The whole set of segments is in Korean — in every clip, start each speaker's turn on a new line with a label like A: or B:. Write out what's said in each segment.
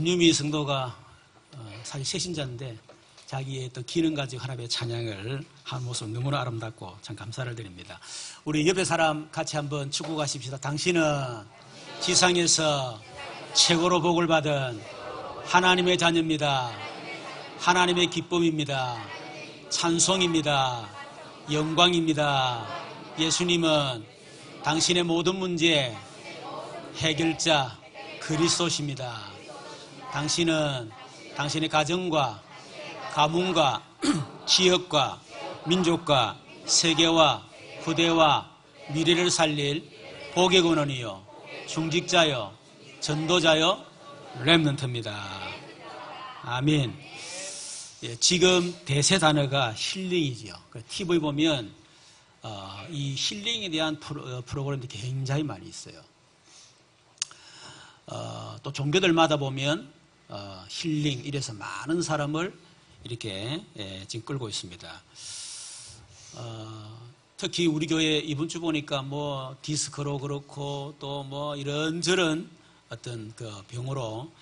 A: 유미 성도가 사실 새신자인데 자기의 또 기능 가지고 하나님의 찬양을 한 모습 너무나 아름답고 참 감사를 드립니다. 우리 옆에 사람 같이 한번 축구 가십시다. 당신은 지상에서 최고로 복을 받은 하나님의 자녀입니다. 하나님의 기쁨입니다. 찬송입니다. 영광입니다. 예수님은 당신의 모든 문제 해결자 그리스도십니다. 당신은 당신의 가정과 가문과 지역과 민족과 세계와 후대와 미래를 살릴 복의 근원이요 중직자요 전도자요 렘넌트입니다. 아멘. 예, 지금 대세 단어가 힐링이지요. TV 보면 이 힐링에 대한 프로그램들이 굉장히 많이 있어요. 또 종교들마다 보면 힐링 이래서 많은 사람을 이렇게 지금 끌고 있습니다. 특히 우리 교회 이번 주 보니까 뭐 디스크로 그렇고 또 뭐 이런저런 어떤 그 병으로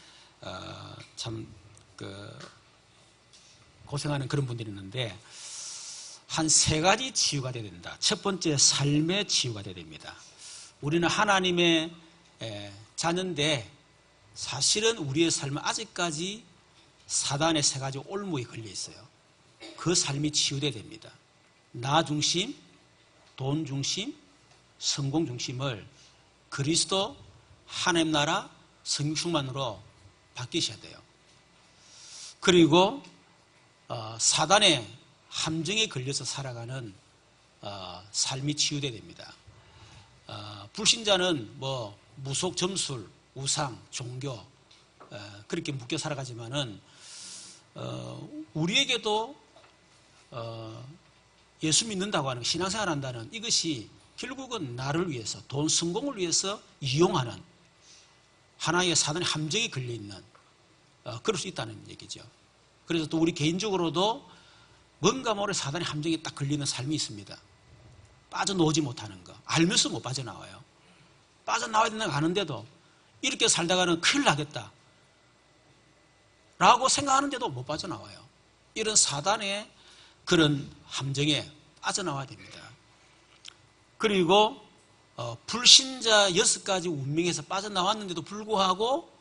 A: 참 고생하는 그런 분들이 있는데 한 세 가지 치유가 돼야 된다. 첫 번째 삶의 치유가 돼야 됩니다. 우리는 하나님의 자녀인데 사실은 우리의 삶은 아직까지 사단의 세 가지 올무에 걸려 있어요. 그 삶이 치유돼야 됩니다. 나 중심, 돈 중심, 성공 중심을 그리스도, 하나님 나라, 성육만으로 바뀌셔야 돼요. 그리고 사단의 함정에 걸려서 살아가는 삶이 치유돼야 됩니다. 불신자는 뭐 무속, 점술, 우상, 종교 그렇게 묶여 살아가지만은 우리에게도 예수 믿는다고 하는 신앙생활 한다는 이것이 결국은 나를 위해서 돈, 성공을 위해서 이용하는 하나의 사단의 함정에 걸려있는 그럴 수 있다는 얘기죠. 그래서 또 우리 개인적으로도 뭔가 모르게 사단의 함정에 딱 걸리는 삶이 있습니다. 빠져나오지 못하는 거. 알면서 못 빠져나와요. 빠져나와야 된다고 하는데도 이렇게 살다가는 큰일 나겠다 라고 생각하는데도 못 빠져나와요. 이런 사단의 그런 함정에 빠져나와야 됩니다. 그리고 불신자 6가지 운명에서 빠져나왔는데도 불구하고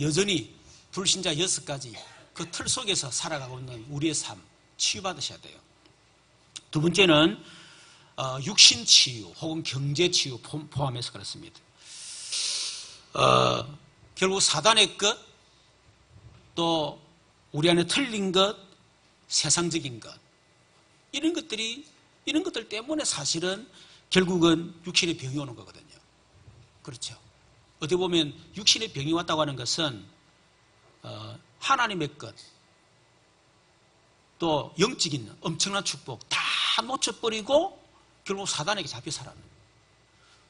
A: 여전히 불신자 6가지 그 틀 속에서 살아가고 있는 우리의 삶 치유받으셔야 돼요. 두 번째는 육신 치유 혹은 경제 치유 포함해서 그렇습니다. 결국 사단의 것, 또 우리 안에 틀린 것, 세상적인 것 이런 것들 때문에 사실은 결국은 육신의 병이 오는 거거든요. 그렇죠. 어떻게 보면 육신의 병이 왔다고 하는 것은 하나님의 것, 또 영적인 엄청난 축복 다 놓쳐버리고 결국 사단에게 잡혀 살아는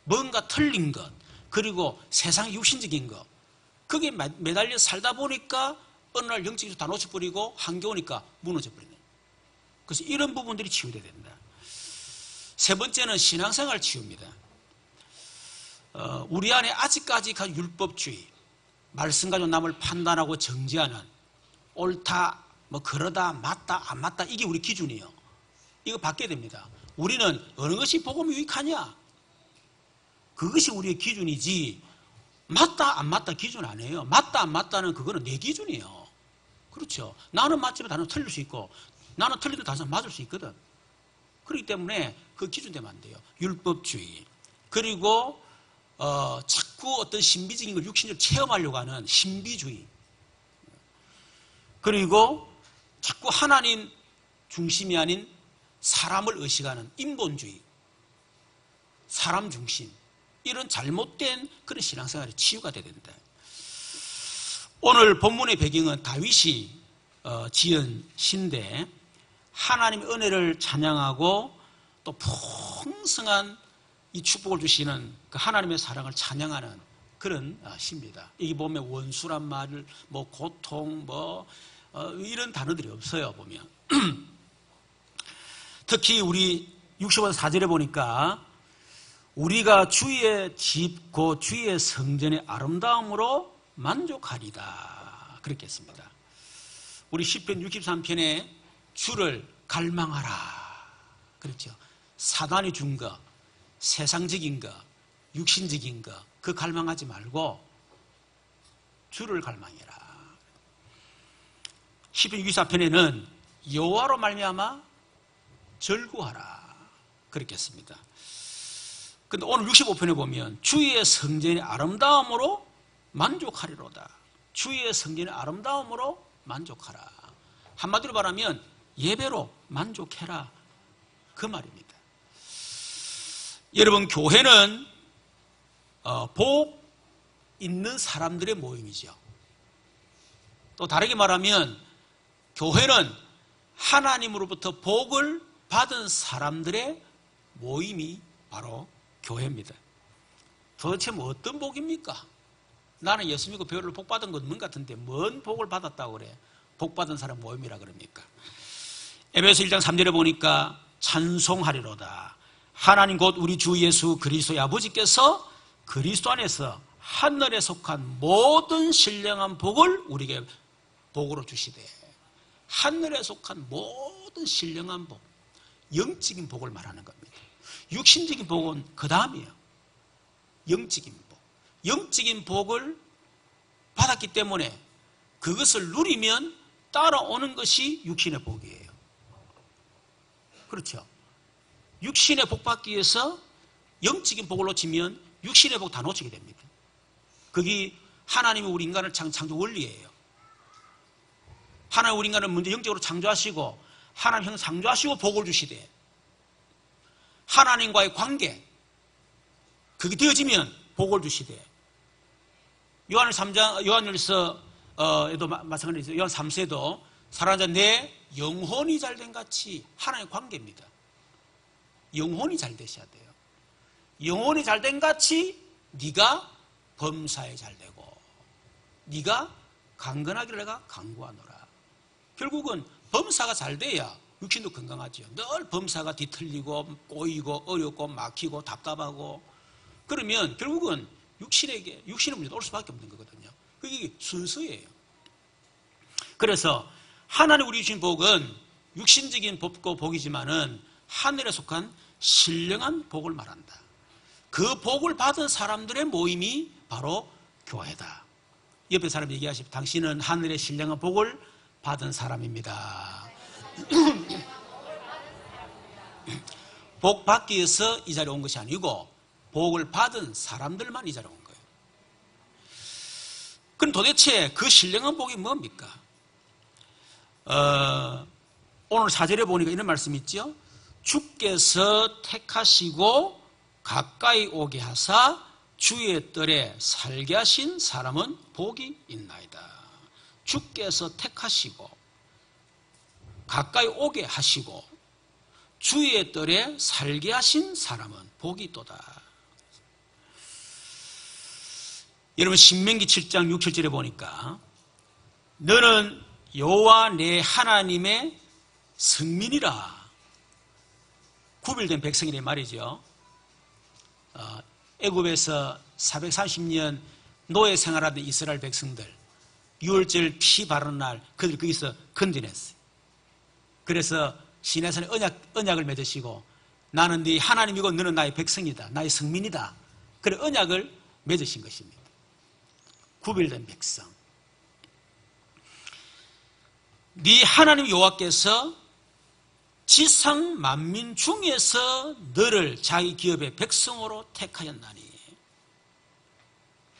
A: 뭔가 틀린 것 그리고 세상 육신적인 것 그게 매달려 살다 보니까 어느 날 영적인 다 놓쳐버리고 한계 오니까 무너져버리는 그래서 이런 부분들이 치유돼야 된다. 세 번째는 신앙생활 치유입니다. 우리 안에 아직까지 그 율법주의 말씀 가지고 남을 판단하고 정죄하는 옳다 뭐 그러다 맞다 안 맞다 이게 우리 기준이에요. 이거 바뀌어야 됩니다. 우리는 어느 것이 복음이 유익하냐 그것이 우리의 기준이지 맞다 안 맞다 기준 아니에요. 맞다 안 맞다는 그거는 내 기준이에요. 그렇죠. 나는 맞지만 다른 틀릴 수 있고 나는 틀리도 다른 사람 맞을 수 있거든. 그렇기 때문에 그 기준 되면 안 돼요. 율법주의 그리고 자꾸 어떤 신비적인 걸 육신적으로 체험하려고 하는 신비주의 그리고 자꾸 하나님 중심이 아닌 사람을 의식하는 인본주의 사람 중심 이런 잘못된 그런 신앙생활이 치유가 돼야 된다. 오늘 본문의 배경은 다윗이 지은 시인데 하나님의 은혜를 찬양하고 또 풍성한 이 축복을 주시는 그 하나님의 사랑을 찬양하는 그런 시입니다. 여기 보면 원수란 말을 뭐 고통 뭐 이런 단어들이 없어요. 보면 특히 우리 60원 4절에 보니까 우리가 주의 집 곧 주의 성전의 아름다움으로 만족하리다. 그렇게 했습니다. 우리 시편 63편에 주를 갈망하라 그렇죠. 사단이 준 거, 세상적인 거, 육신적인 거, 그 갈망하지 말고 주를 갈망해라. 시편 64편에는 여호와로 말미암아 절구하라 그렇게 했습니다. 근데 오늘 65편에 보면 주의 성전의 아름다움으로 만족하리로다. 주의 성전의 아름다움으로 만족하라. 한마디로 말하면 예배로 만족해라 그 말입니다. 여러분, 교회는 복 있는 사람들의 모임이죠. 또 다르게 말하면 교회는 하나님으로부터 복을 받은 사람들의 모임이 바로 교회입니다. 도대체 뭐 어떤 복입니까? 나는 예수 믿고 별로 복 받은 건 없는 것 같은데 뭔 복을 받았다고 그래? 복 받은 사람 모임이라 그럽니까? 에베소 1장 3절에 보니까 찬송하리로다. 하나님 곧 우리 주 예수 그리스도의 아버지께서 그리스도 안에서 하늘에 속한 모든 신령한 복을 우리에게 복으로 주시되, 하늘에 속한 모든 신령한 복, 영적인 복을 말하는 겁니다. 육신적인 복은 그 다음이에요. 영적인 복. 영적인 복을 받았기 때문에 그것을 누리면 따라오는 것이 육신의 복이에요. 그렇죠. 육신의 복 받기 위해서 영적인 복을 놓치면 육신의 복 다 놓치게 됩니다. 그게 하나님이 우리 인간을 창조 원리예요. 하나님 우리 인간을 먼저 영적으로 창조하시고 하나님 형 창조하시고 복을 주시되, 하나님과의 관계 그게 되어지면 복을 주시되, 요한일서 에도 마찬가지죠. 요한 3세도 사랑하는 자 내 영혼이 잘된 같이 하나님의 관계입니다. 영혼이 잘 되셔야 돼요. 영혼이 잘된 같이 네가 범사에 잘되고 네가 강건하기를 내가 강구하노라. 결국은 범사가 잘 돼야 육신도 건강하죠. 늘 범사가 뒤틀리고 꼬이고 어렵고 막히고 답답하고 그러면 결국은 육신의 문제도 올 수밖에 없는 거거든요. 그게 순서예요. 그래서 하나님 우리 주신 복은 육신적인 복이지만은 하늘에 속한 신령한 복을 말한다. 그 복을 받은 사람들의 모임이 바로 교회다. 옆에 사람 얘기하시면 당신은 하늘의 신령한 복을 받은 사람입니다. 복 받기 위해서 이 자리에 온 것이 아니고 복을 받은 사람들만 이 자리에 온 거예요. 그럼 도대체 그 신령한 복이 뭡니까? 오늘 4절에 보니까 이런 말씀이 있죠. 주께서 택하시고 가까이 오게 하사 주의 뜰에 살게 하신 사람은 복이 있나이다. 주께서 택하시고 가까이 오게 하시고 주의 뜰에 살게 하신 사람은 복이 있도다. 여러분, 신명기 7장 6, 7절에 보니까 너는 여호와 내 하나님의 성민이라. 구별된 백성이란 말이죠. 애굽에서 430년 노예 생활하던 이스라엘 백성들, 유월절 피 바르는 날 그들 거기서 건져냈어요. 그래서 시내산에 언약을 맺으시고 나는 네 하나님이고 너는 나의 백성이다, 나의 성민이다. 그래 언약을 맺으신 것입니다. 구별된 백성. 네 하나님 여호와께서 지상 만민 중에서 너를 자기 기업의 백성으로 택하였나니.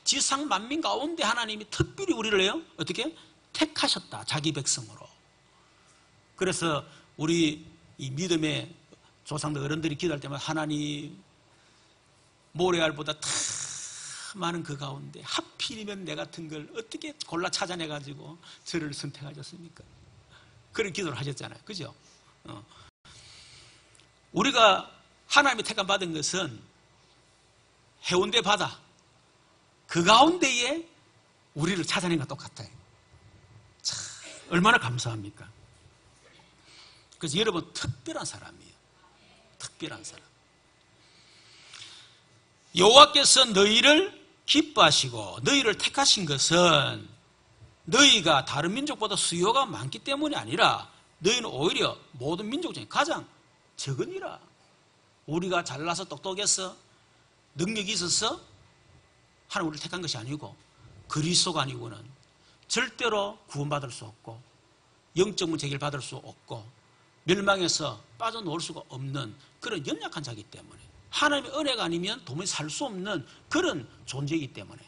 A: 지상 만민 가운데 하나님이 특별히 우리를요 어떻게 택하셨다, 자기 백성으로. 그래서 우리 이 믿음의 조상들 어른들이 기도할 때마다 하나님 모래알보다 다 많은 그 가운데 하필이면 내 같은 걸 어떻게 골라 찾아내가지고 저를 선택하셨습니까? 그런 기도를 하셨잖아요. 그죠? 우리가 하나님의 택함 받은 것은 해운대 바다 그 가운데에 우리를 찾아낸 것 똑같아요. 참 얼마나 감사합니까? 그래서 여러분 특별한 사람이에요. 특별한 사람. 여호와께서 너희를 기뻐하시고 너희를 택하신 것은 너희가 다른 민족보다 수요가 많기 때문이 아니라 너희는 오히려 모든 민족 중에 가장 적으니라. 우리가 잘나서 똑똑해서 능력이 있어서 하나님 우리를 택한 것이 아니고 그리스도가 아니고는 절대로 구원받을 수 없고 영적 문제 해결받을 수 없고 멸망에서 빠져나올 수가 없는 그런 연약한 자이기 때문에 하나님의 은혜가 아니면 도무지 살 수 없는 그런 존재이기 때문에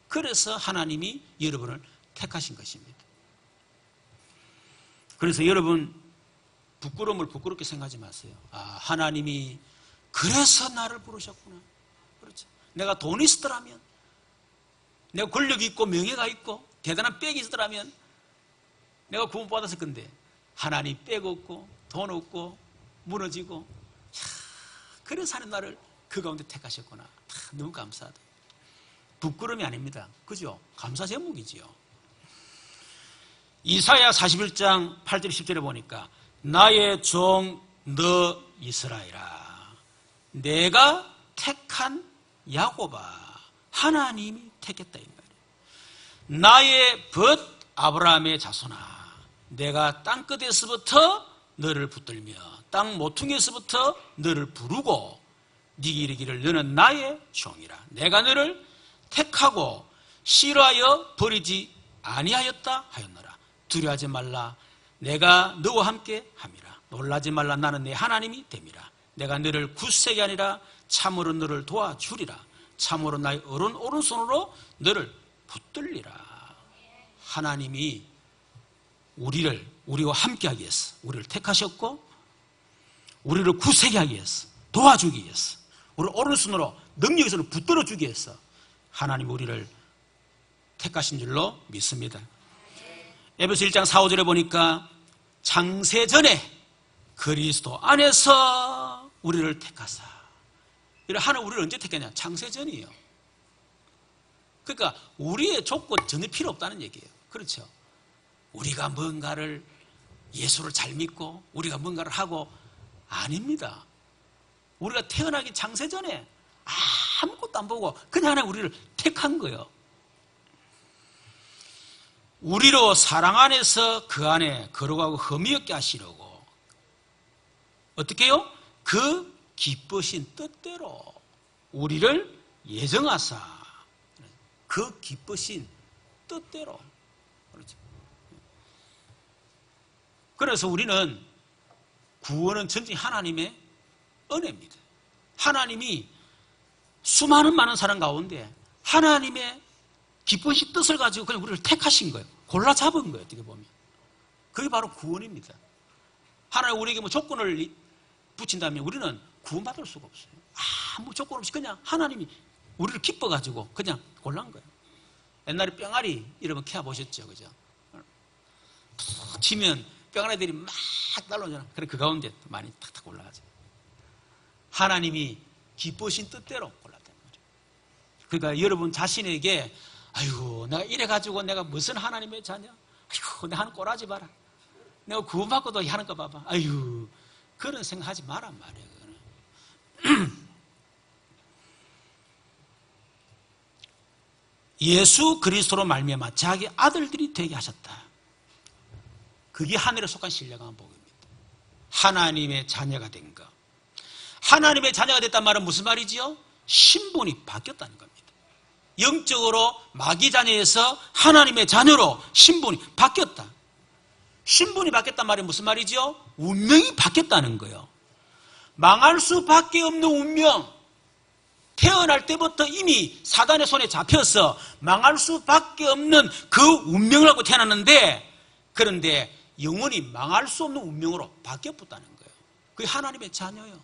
A: 그래서 하나님이 여러분을 택하신 것입니다. 그래서 여러분 부끄러움을 부끄럽게 생각하지 마세요. 하나님이 그래서 나를 부르셨구나. 그렇죠. 내가 돈이 있었더라면, 내가 권력이 있고 명예가 있고 대단한 백이 있었더라면 내가 구원받았을 건데 하나님 백 없고 돈 없고 무너지고 그래서 하나님 나를 그 가운데 택하셨구나. 너무 감사하다. 부끄러움이 아닙니다. 그죠? 감사 제목이지요. 이사야 41장 8절 10절에 보니까 나의 종 너 이스라엘아 내가 택한 야곱아 하나님이 택했다 이 말이에요. 나의 벗 아브라함의 자손아 내가 땅끝에서부터 너를 붙들며 땅 모퉁이에서부터 너를 부르고 네게 이르기를 너는 나의 종이라 내가 너를 택하고 싫어하여 버리지 아니하였다 하였노라. 두려워하지 말라 내가 너와 함께 함이라. 놀라지 말라 나는 내 하나님이 됨이라. 내가 너를 굳세게 아니라 참으로 너를 도와주리라. 참으로 나의 오른손으로 너를 붙들리라. 하나님이 우리와 함께 하기 위해서 우리를 택하셨고 우리를 굳세게 하기 위해서 도와주기 위해서 우리를 오른손으로 능력에서 붙들어 주기 위해서 하나님이 우리를 택하신 줄로 믿습니다. 에베소 1장 4, 5절에 보니까 창세전에 그리스도 안에서 우리를 택하사. 하나님 우리를 언제 택했냐? 창세전이에요. 그러니까 우리의 조건 전혀 필요 없다는 얘기예요. 그렇죠? 우리가 뭔가를 예수를 잘 믿고 우리가 뭔가를 하고 아닙니다. 우리가 태어나기 창세전에 아무것도 안 보고 그냥 하나님 우리를 택한 거예요. 우리로 사랑 안에서 그 안에 거룩하고 흠이 없게 하시려고 어떻게 해요? 그 기쁘신 뜻대로 우리를 예정하사 그 기쁘신 뜻대로 그렇죠. 그래서 우리는 구원은 전적인 하나님의 은혜입니다. 하나님이 수많은 많은 사람 가운데 하나님의 기쁘신 뜻을 가지고 그냥 우리를 택하신 거예요. 골라 잡은 거예요. 어떻게 보면 그게 바로 구원입니다. 하나님 우리에게 뭐 조건을 붙인다면 우리는 구원받을 수가 없어요. 아무 조건 없이 그냥 하나님이 우리를 기뻐가지고 그냥 골란 거예요. 옛날에 뿅아리 이러면 캐아 보셨죠, 그죠? 툭 치면 뿅아리들이 막 날라오잖아. 그래 그 가운데 많이 탁탁 올라가죠. 하나님이 기쁘신 뜻대로 골랐단 말이에요. 그러니까 여러분 자신에게 아이고 내가 이래가지고 내가 무슨 하나님의 자녀? 아이고 내 하는 꼬라지 봐라. 내가 구원받고도 하는 거 봐봐. 아이고 그런 생각하지 마란 말이에요. 예수 그리스도로 말미암아 자기 아들들이 되게 하셨다. 그게 하늘에 속한 신령한 복입니다. 하나님의 자녀가 된 것. 하나님의 자녀가 됐단 말은 무슨 말이지요? 신분이 바뀌었다는 겁니다. 영적으로 마귀 자녀에서 하나님의 자녀로 신분이 바뀌었다. 신분이 바뀌었단 말이 무슨 말이지요? 운명이 바뀌었다는 거예요. 망할 수밖에 없는 운명. 태어날 때부터 이미 사단의 손에 잡혀서 망할 수밖에 없는 그 운명을 하고 태어났는데 그런데 영원히 망할 수 없는 운명으로 바뀌었다는 거예요. 그게 하나님의 자녀예요.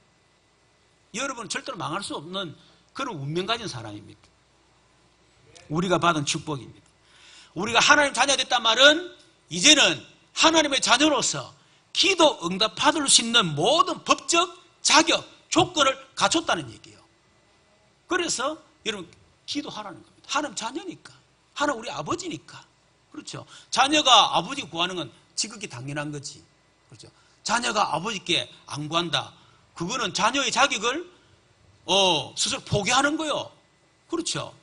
A: 여러분은 절대로 망할 수 없는 그런 운명 가진 사람입니다. 우리가 받은 축복입니다. 우리가 하나님 자녀가 됐단 말은 이제는 하나님의 자녀로서 기도 응답 받을 수 있는 모든 법적 자격, 조건을 갖췄다는 얘기예요. 그래서 여러분 기도하라는 겁니다. 하나님 자녀니까. 하나님 우리 아버지니까. 그렇죠. 자녀가 아버지 구하는 건 지극히 당연한 거지. 그렇죠. 자녀가 아버지께 안 구한다. 그거는 자녀의 자격을 스스로 포기하는 거예요. 그렇죠.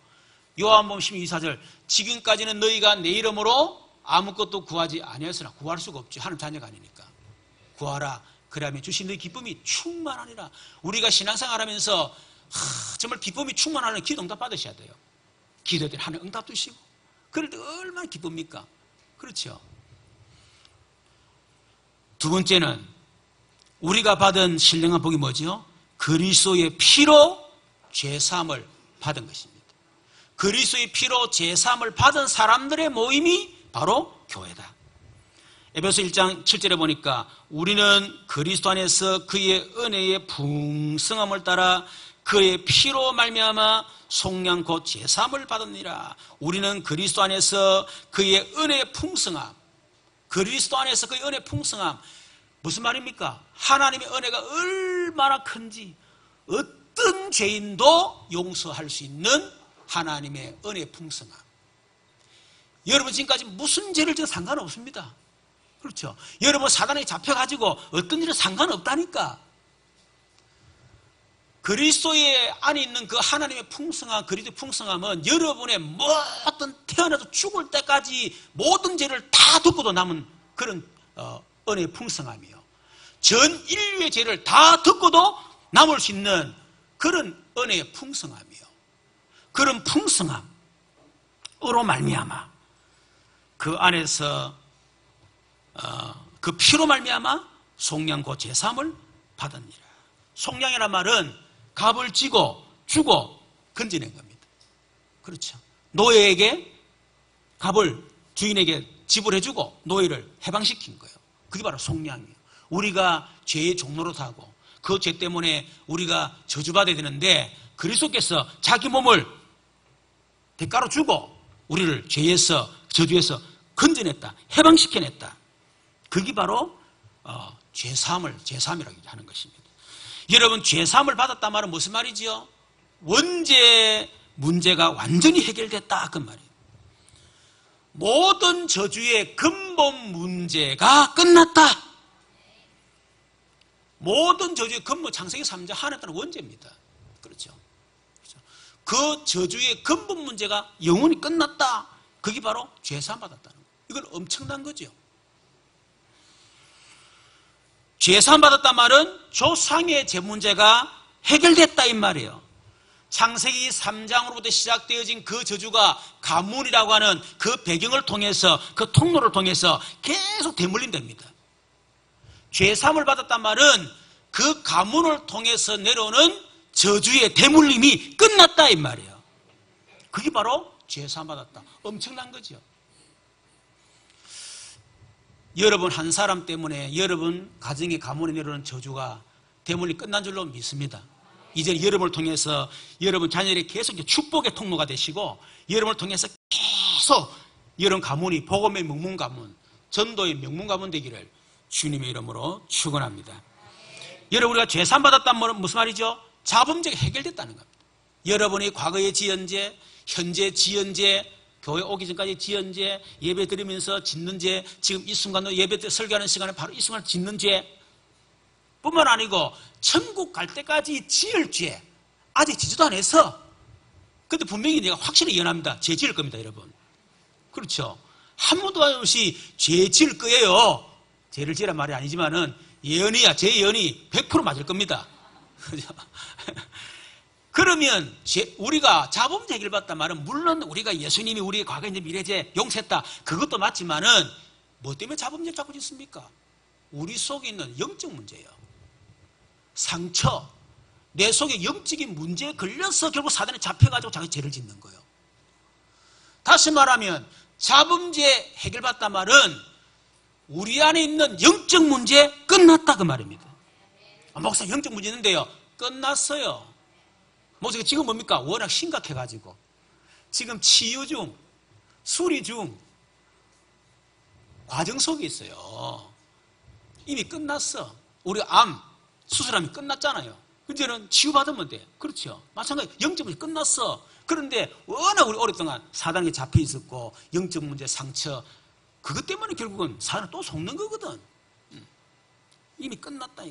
A: 요한복음 12장 4절 지금까지는 너희가 내 이름으로 아무것도 구하지 아니하였으나 구할 수가 없죠. 하나님 자녀가 아니니까. 구하라. 그러면 주신 너희 기쁨이 충만하니라. 우리가 신앙생활하면서 정말 기쁨이 충만하는 기도 응답 받으셔야 돼요. 기도할 때 하나님 응답 주시고 그럴 때 얼마나 기쁩니까? 그렇죠. 두 번째는 우리가 받은 신령한 복이 뭐죠? 그리스도의 피로 죄사함을 받은 것입니다. 그리스도의 피로 죄사함을 받은 사람들의 모임이 바로 교회다. 에베소 1장 7절에 보니까 우리는 그리스도 안에서 그의 은혜의 풍성함을 따라 그의 피로 말미암아 속량 곧 죄사함을 받으니라. 우리는 그리스도 안에서 그의 은혜의 풍성함, 그리스도 안에서 그의 은혜의 풍성함, 무슨 말입니까? 하나님의 은혜가 얼마나 큰지 어떤 죄인도 용서할 수 있는 하나님의 은혜의 풍성함. 여러분 지금까지 무슨 죄를 지어도 상관없습니다. 그렇죠? 여러분 사단에 잡혀가지고 어떤 일은 상관없다니까. 그리스도의 안에 있는 그 하나님의 풍성함, 그리스도의 풍성함은 여러분의 모든 태어나서 죽을 때까지 모든 죄를 다 덮고도 남은 그런 은혜의 풍성함이요. 전 인류의 죄를 다 덮고도 남을 수 있는 그런 은혜의 풍성함이요. 그런 풍성함으로 말미암아 그 안에서 그 피로 말미암아 속량 곧 제사함을 받으니라. 속량이란 말은 값을 지고 주고 건져낸 겁니다. 그렇죠. 노예에게 값을 주인에게 지불해주고 노예를 해방시킨 거예요. 그게 바로 속량이에요. 우리가 죄의 종로로 타고 그 죄 때문에 우리가 저주받아야 되는데 그리스도께서 자기 몸을 대가로 주고 우리를 죄에서 저주에서 건져냈다. 해방시켜냈다. 그게 바로 죄사함이라고 하는 것입니다. 여러분 죄사함을 받았단 말은 무슨 말이지요? 원죄 문제가 완전히 해결됐다 그 말이에요. 모든 저주의 근본 문제가 끝났다. 모든 저주의 근본 창세기 3장 하나님 따른 원죄입니다. 그렇죠. 그 저주의 근본 문제가 영원히 끝났다. 그게 바로 죄사함 받았다는 거예요. 이건 엄청난 거죠. 죄사함 받았단 말은 조상의 죄 문제가 해결됐다 이 말이에요. 창세기 3장으로부터 시작되어진 그 저주가 가문이라고 하는 그 배경을 통해서 그 통로를 통해서 계속 되물림됩니다. 죄사함을 받았단 말은 그 가문을 통해서 내려오는 저주의 대물림이 끝났다 이 말이에요. 그게 바로 죄사함 받았다. 엄청난 거죠. 여러분 한 사람 때문에 여러분 가정의 가문에 내려오는 저주가 대물림 끝난 줄로 믿습니다. 이제 여러분을 통해서 여러분 자녀들이 계속 축복의 통로가 되시고 여러분을 통해서 계속 여러분 가문이 복음의 명문 가문, 전도의 명문 가문 되기를 주님의 이름으로 축원합니다. 여러분 우리가 죄사함 받았다는 말은 무슨 말이죠? 자범죄가 해결됐다는 겁니다. 여러분이 과거의 지은 죄, 현재 지은 죄, 교회 오기 전까지 지은 죄, 예배 드리면서 짓는 죄, 지금 이 순간도 예배 때 설교하는 시간에 바로 이 순간 짓는 죄 뿐만 아니고 천국 갈 때까지 지을 죄 아직 지지도 안 해서 근데 분명히 내가 확실히 예언합니다. 죄 지을 겁니다 여러분. 그렇죠. 한 번도 없이 죄 지을 거예요. 죄를 지으란 말이 아니지만은 예언이야. 제 예언이 100% 맞을 겁니다. 그러면 우리가 자범죄 해결받단 말은 물론 우리가 예수님이 우리의 과거의 미래죄 용서했다. 그것도 맞지만은 뭐 때문에 자범죄를 자꾸 짓습니까? 우리 속에 있는 영적 문제예요. 상처, 내 속에 영적인 문제에 걸려서 결국 사단에 잡혀가지고 자기 죄를 짓는 거예요. 다시 말하면 자범죄 해결받단 말은 우리 안에 있는 영적 문제 끝났다 그 말입니다. 목사 영적 문제 있는데요. 끝났어요. 목사 지금 뭡니까? 워낙 심각해가지고 지금 치유 중, 수리 중 과정 속에 있어요. 이미 끝났어. 우리 암 수술하면 끝났잖아요. 이제는 치유받으면 돼. 그렇죠. 마찬가지 영적 문제 끝났어. 그런데 워낙 우리 오랫동안 사단에 잡혀 있었고 영적 문제 상처 그것 때문에 결국은 사단을 또 속는 거거든. 이미 끝났다.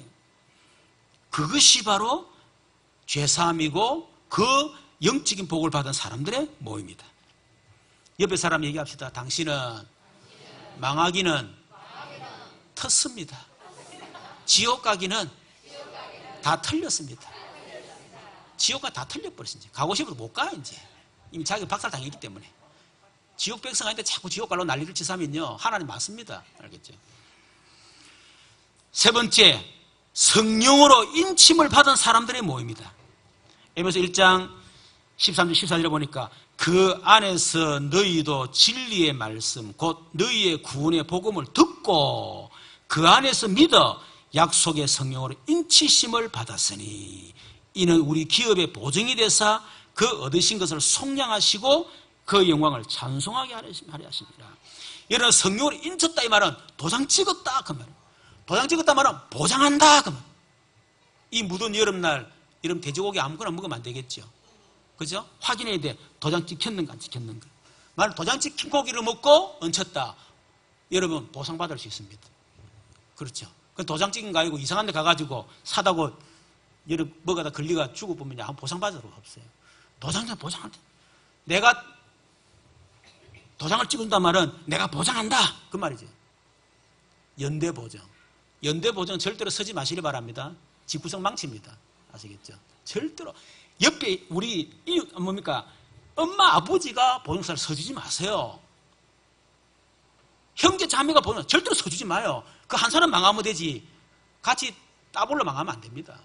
A: 그것이 바로 죄사함이고 그 영적인 복을 받은 사람들의 모임이다. 옆에 사람 얘기합시다. 당신은 망하기는 텄습니다. 지옥 가기는 다 틀렸습니다. 지옥가 다 틀려버렸습니다. 가고 싶어도 못 가, 이제. 이미 자기가 박살당했기 때문에. 지옥 백성한테 자꾸 지옥 가려고 난리를 치사면요, 하나님 맞습니다. 알겠죠? 세 번째, 성령으로 인침을 받은 사람들의 모임이다. 에베소 1장 13절 14절에 보니까 그 안에서 너희도 진리의 말씀 곧 너희의 구원의 복음을 듣고 그 안에서 믿어 약속의 성령으로 인치심을 받았으니 이는 우리 기업의 보증이 되사 그 얻으신 것을 속량하시고 그 영광을 찬송하게 하려 하십니다. 여러분, 성령으로 인쳤다 이 말은 도장 찍었다 그 말이에요. 도장 찍었다 말은 보장한다 그 말. 이 무더운 여름날 이런 돼지고기 아무거나 먹으면 안 되겠죠. 그죠? 확인해야 돼. 도장 찍혔는가 안 찍혔는가. 만약 도장 찍힌 고기를 먹고 얹혔다, 여러분 보상받을 수 있습니다. 그렇죠? 그 도장 찍은 거 아니고 이상한 데 가가지고 사다고 여러분 먹어다 걸리가 죽어보면 아무 보상받을 수 없어요. 도장은 보장한다. 내가 도장을 찍은단 말은 내가 보장한다 그 말이죠. 연대보장. 연대보장 절대로 서지 마시기 바랍니다. 집구석 망칩니다. 아시겠죠? 절대로. 옆에 우리 뭡니까? 엄마 아버지가 보증서를 서주지 마세요. 형제 자매가 보증서 절대로 서주지 마요. 그 한 사람 망하면 되지 같이 따블로 망하면 안 됩니다.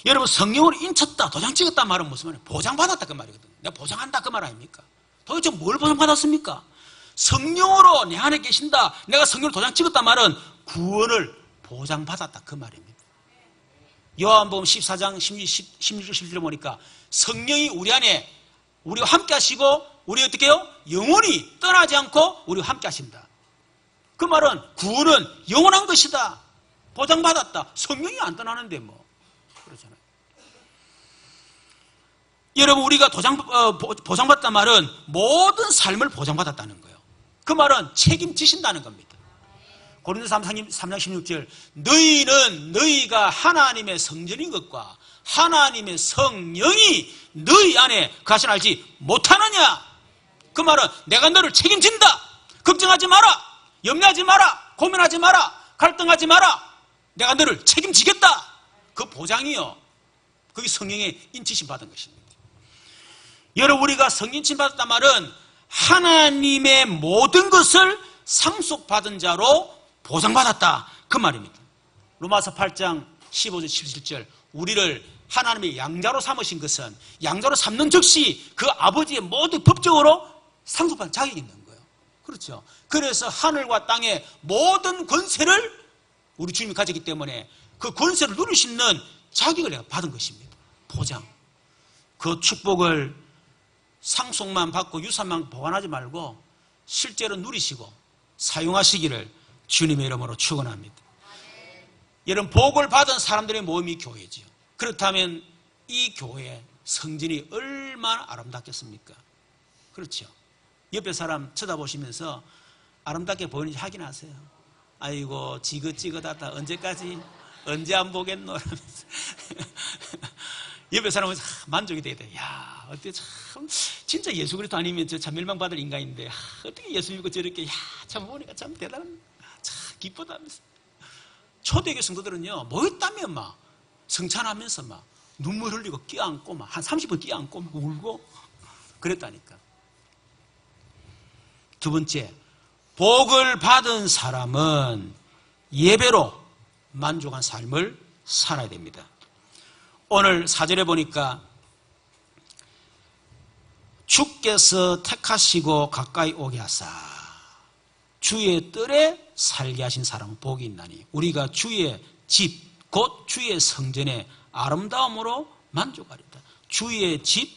A: 여러분, 성령으로 인쳤다, 도장 찍었다 말은 무슨 말이에요? 보장받았다 그 말이거든요. 내가 보장한다 그 말 아닙니까? 도대체 뭘 보장받았습니까? 성령으로 내 안에 계신다, 내가 성령으로 도장 찍었다 말은 구원을 보장받았다 그 말입니다. 요한복음 14장 16절 17절 보니까 성령이 우리 안에 우리와 함께 하시고 우리 어떻게 해요? 영원히 떠나지 않고 우리와 함께 하신다. 그 말은 구원은 영원한 것이다. 보장받았다. 성령이 안 떠나는데 뭐 그렇잖아요. 여러분, 우리가 보장받았단 말은 모든 삶을 보장받았다는 거예요. 그 말은 책임지신다는 겁니다. 고린도서 3장 16절 너희는 너희가 하나님의 성전인 것과 하나님의 성령이 너희 안에 거하시나 알지 못하느냐. 그 말은 내가 너를 책임진다. 걱정하지 마라. 염려하지 마라. 고민하지 마라. 갈등하지 마라. 내가 너를 책임지겠다. 그 보장이요, 그게 성령의 인치심 받은 것입니다. 여러분, 우리가 성령 인치심 받았단 말은 하나님의 모든 것을 상속받은 자로 보상받았다 그 말입니다. 로마서 8장 15절 17절 우리를 하나님의 양자로 삼으신 것은 양자로 삼는 즉시 그 아버지의 모든 법적으로 상속받은 자격이 있는 거예요. 그렇죠? 그래서 하늘과 땅의 모든 권세를 우리 주님이 가졌기 때문에 그 권세를 누릴 수 있는 자격을 내가 받은 것입니다. 보장. 그 축복을 상속만 받고 유산만 보관하지 말고 실제로 누리시고 사용하시기를 주님의 이름으로 축원합니다. 여러분, 복을 받은 사람들의 모임이 교회지요. 그렇다면 이 교회 성전이 얼마나 아름답겠습니까? 그렇죠? 옆에 사람 쳐다보시면서 아름답게 보이는지 확인하세요. 아이고 지긋지긋하다. 언제 안 보겠노? 이러면서 옆에 사람은 만족이 되겠다. 야, 어때 참 진짜 예수 그리스도 아니면 참 멸망받을 인간인데 어떻게 예수 믿고 저렇게 참 보니까 참 대단한, 참 기쁘다면서. 초대교회 성도들은요 모였다면 막 성찬하면서 막 눈물 흘리고 끼어안고 막 한 30분 끼어안고 막 울고 그랬다니까. 두 번째, 복을 받은 사람은 예배로 만족한 삶을 살아야 됩니다. 오늘 4절에 보니까 주께서 택하시고 가까이 오게 하사 주의 뜰에 살게 하신 사람은 복이 있나니 우리가 주의 집 곧 주의 성전의 아름다움으로 만족하리다. 주의 집,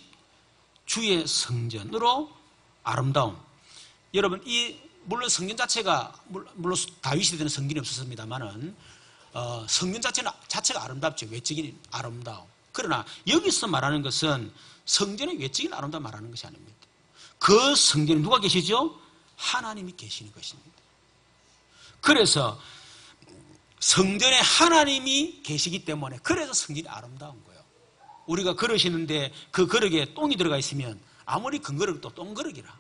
A: 주의 성전으로 아름다움. 여러분, 물론 성전 자체가 물론 다윗이 되는 성전이 없었습니다만은 성전 자체가 아름답죠. 외적인 아름다움. 그러나 여기서 말하는 것은 성전의 외적인 아름다움 말하는 것이 아닙니다. 그 성전에 누가 계시죠? 하나님이 계시는 것입니다. 그래서 성전에 하나님이 계시기 때문에 그래서 성전이 아름다운 거예요. 우리가 그러시는데 그 그릇에 똥이 들어가 있으면 아무리 큰 그릇도 똥그릇이라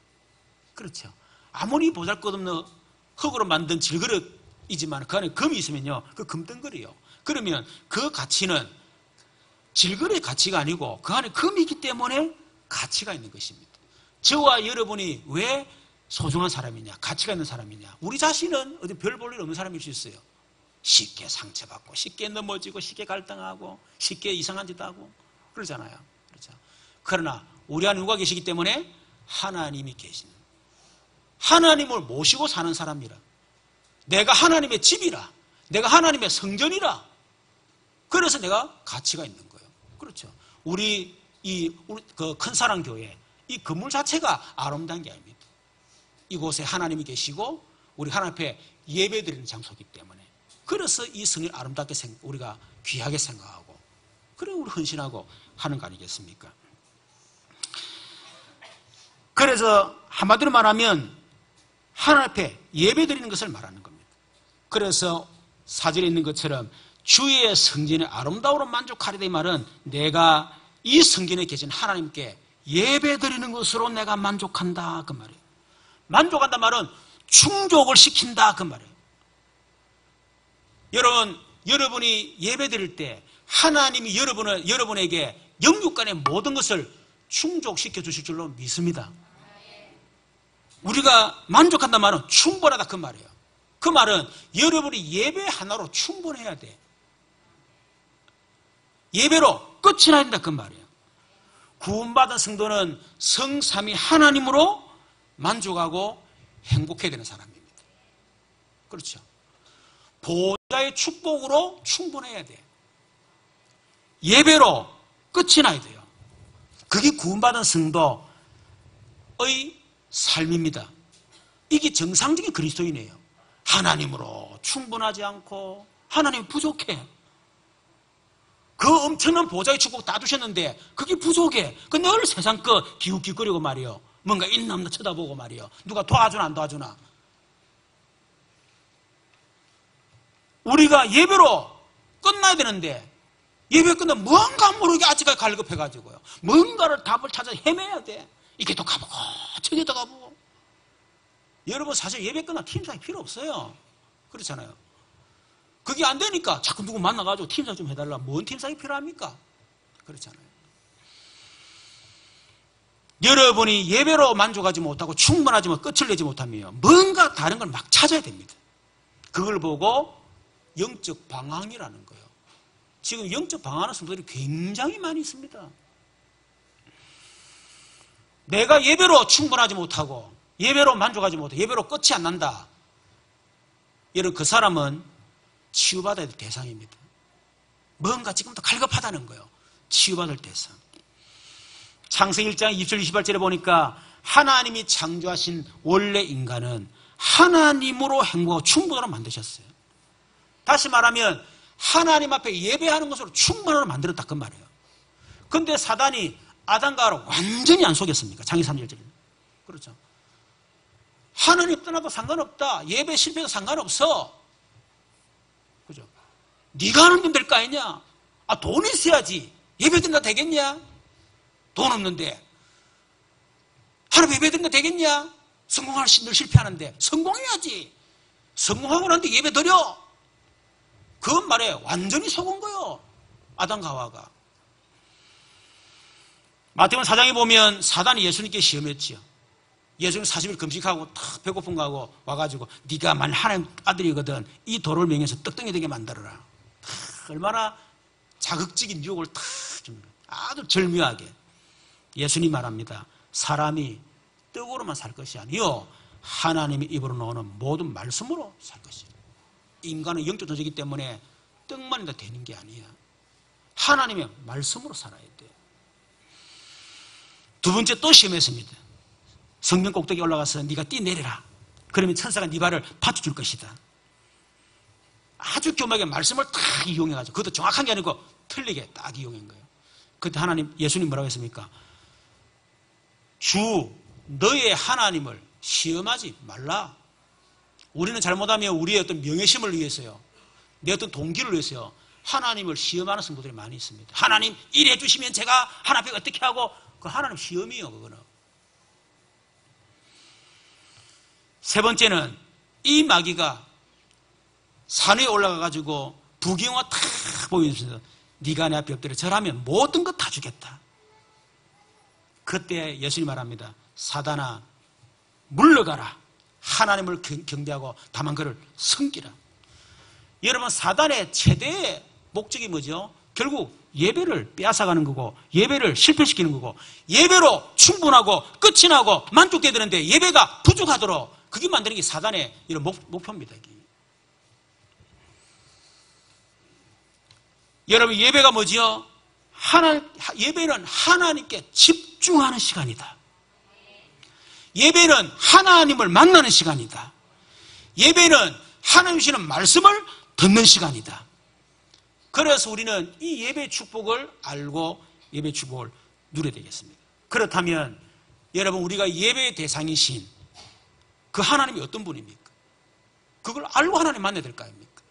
A: 그렇죠. 아무리 보잘것없는 흙으로 만든 질그릇이지만 그 안에 금이 있으면요, 그 금덩거려요. 그러면 그 가치는 질그릇의 가치가 아니고 그 안에 금이 있기 때문에 가치가 있는 것입니다. 저와 여러분이 왜 소중한 사람이냐, 가치가 있는 사람이냐. 우리 자신은 어디 별 볼 일 없는 사람일 수 있어요. 쉽게 상처받고, 쉽게 넘어지고, 쉽게 갈등하고, 쉽게 이상한 짓 하고 그러잖아요. 그렇죠. 그러나 우리 안에 누가 계시기 때문에 하나님이 계시는, 하나님을 모시고 사는 사람이라, 내가 하나님의 집이라, 내가 하나님의 성전이라, 그래서 내가 가치가 있는 거예요. 그렇죠. 우리 그 큰사랑교회 이 건물 자체가 아름다운 게 아닙니다. 이곳에 하나님이 계시고 우리 하나님 앞에 예배드리는 장소이기 때문에, 그래서 이 성을 아름답게 우리가 귀하게 생각하고, 그래 우리 헌신하고 하는 거 아니겠습니까? 그래서 한마디로 말하면 하나님 앞에 예배드리는 것을 말하는 겁니다. 그래서 사절에 있는 것처럼 주의 성전의 아름다움으로 만족하리다, 이 말은 내가 이 성전에 계신 하나님께 예배드리는 것으로 내가 만족한다, 그 말이에요. 만족한다 말은 충족을 시킨다, 그 말이에요. 여러분이 예배드릴 때 하나님이 여러분에게 영육간의 모든 것을 충족시켜 주실 줄로 믿습니다. 우리가 만족한다 말은 충분하다, 그 말이에요. 그 말은 여러분이 예배 하나로 충분해야 돼. 예배로 끝이 나야 된다, 그 말이에요. 구원받은 성도는 성삼위 하나님으로 만족하고 행복해야 되는 사람입니다. 그렇죠. 보좌의 축복으로 충분해야 돼. 예배로 끝이 나야 돼요. 그게 구원받은 성도의 삶입니다. 이게 정상적인 그리스도인이에요. 하나님으로 충분하지 않고 하나님 부족해. 그 엄청난 보좌의 축복 다 주셨는데 그게 부족해. 그 늘 세상 거 기웃기웃거리고 말이요, 뭔가 있나 없나 쳐다보고 말이요, 누가 도와주나 안 도와주나. 우리가 예배로 끝나야 되는데 예배 끝나면 뭔가 모르게 아직까지 갈급해가지고요, 뭔가를 답을 찾아 헤매야 돼. 이게 또 가보고 저기도 가보고. 여러분 사실 예배 끝나면 팀장이 필요 없어요. 그렇잖아요. 그게 안 되니까 자꾸 누구 만나가지고 팀장 좀 해달라. 뭔 팀장이 필요합니까? 그렇잖아요. 여러분이 예배로 만족하지 못하고 충분하지 못하고 끝을 내지 못하면 뭔가 다른 걸 막 찾아야 됩니다. 그걸 보고 영적 방황이라는 거예요. 지금 영적 방황하는 성도들이 굉장히 많이 있습니다. 내가 예배로 충분하지 못하고 예배로 만족하지 못하고 예배로 끝이 안 난다. 여러분 그 사람은 치유받아야 될 대상입니다. 뭔가 지금도 갈급하다는 거예요. 치유받을 대상. 창세기 1장 20절 28절에 보니까 하나님이 창조하신 원래 인간은 하나님으로 행복하고 충분하로 만드셨어요. 다시 말하면 하나님 앞에 예배하는 것으로 충분하로 만들었다, 그 말이에요. 그런데 사단이 아담과 하와를 완전히 안 속였습니까? 창세기 3장 1절에. 그렇죠. 하나님 떠나도 상관없다. 예배 실패해도 상관없어. 그죠? 네가 하는 건 될 거 아니냐? 아, 돈 있어야지. 예배 드린다 되겠냐? 돈 없는데. 하나님 예배 드린다 되겠냐? 성공하는 신들 실패하는데. 성공해야지. 성공하고 나는데 예배 드려. 그 말에 완전히 속은 거예요. 아담과 하와가. 마태복음 4장에 보면 사단이 예수님께 시험했지요. 예수님 40일 금식하고 탁 배고픈 거 하고 와가지고 네가 만일 하나님 아들이거든 이 돌을 명해서 떡덩이 되게 만들어라. 얼마나 자극적인 유혹을 탁 줍니다. 아주 절묘하게. 예수님 말합니다. 사람이 떡으로만 살 것이 아니요 하나님의 입으로 나오는 모든 말씀으로 살 것이다. 인간은 영적 존재이기 때문에 떡만이 다 되는 게 아니야. 하나님의 말씀으로 살아야 돼. 두 번째 또 시험했습니다. 성경 꼭대기 올라가서 네가 뛰내려라. 그러면 천사가 네 발을 받쳐줄 것이다. 아주 교묘하게 말씀을 딱 이용해가지고, 그것도 정확한 게 아니고 틀리게 딱 이용한 거예요. 그때 예수님 뭐라고 했습니까? 주 너의 하나님을 시험하지 말라. 우리는 잘못하면 우리의 어떤 명예심을 위해서요, 내 어떤 동기를 위해서요, 하나님을 시험하는 성도들이 많이 있습니다. 하나님 이래 주시면 제가 하나님 앞에 어떻게 하고, 그 하나님 시험이요, 그거는. 세 번째는 이 마귀가 산 위에 올라가가지고 부귀영화 탁 보이면서 네가 내 앞에 엎드려 절하면 모든 것 다 주겠다. 그때 예수님이 말합니다. 사단아 물러가라. 하나님을 경배하고 다만 그를 섬기라. 여러분, 사단의 최대의 목적이 뭐죠? 결국 예배를 빼앗아가는 거고, 예배를 실패시키는 거고, 예배로 충분하고 끝이 나고 만족돼야 되는데 예배가 부족하도록 그게 만드는 게 사단의 이런 목표입니다. 이게. 여러분, 예배가 뭐지요? 예배는 하나님께 집중하는 시간이다. 예배는 하나님을 만나는 시간이다. 예배는 하나님 주시는 말씀을 듣는 시간이다. 그래서 우리는 이 예배 축복을 알고 예배 축복을 누려야 되겠습니다. 그렇다면 여러분, 우리가 예배의 대상이신 그 하나님이 어떤 분입니까? 그걸 알고 하나님 만나야 될 거 아닙니까?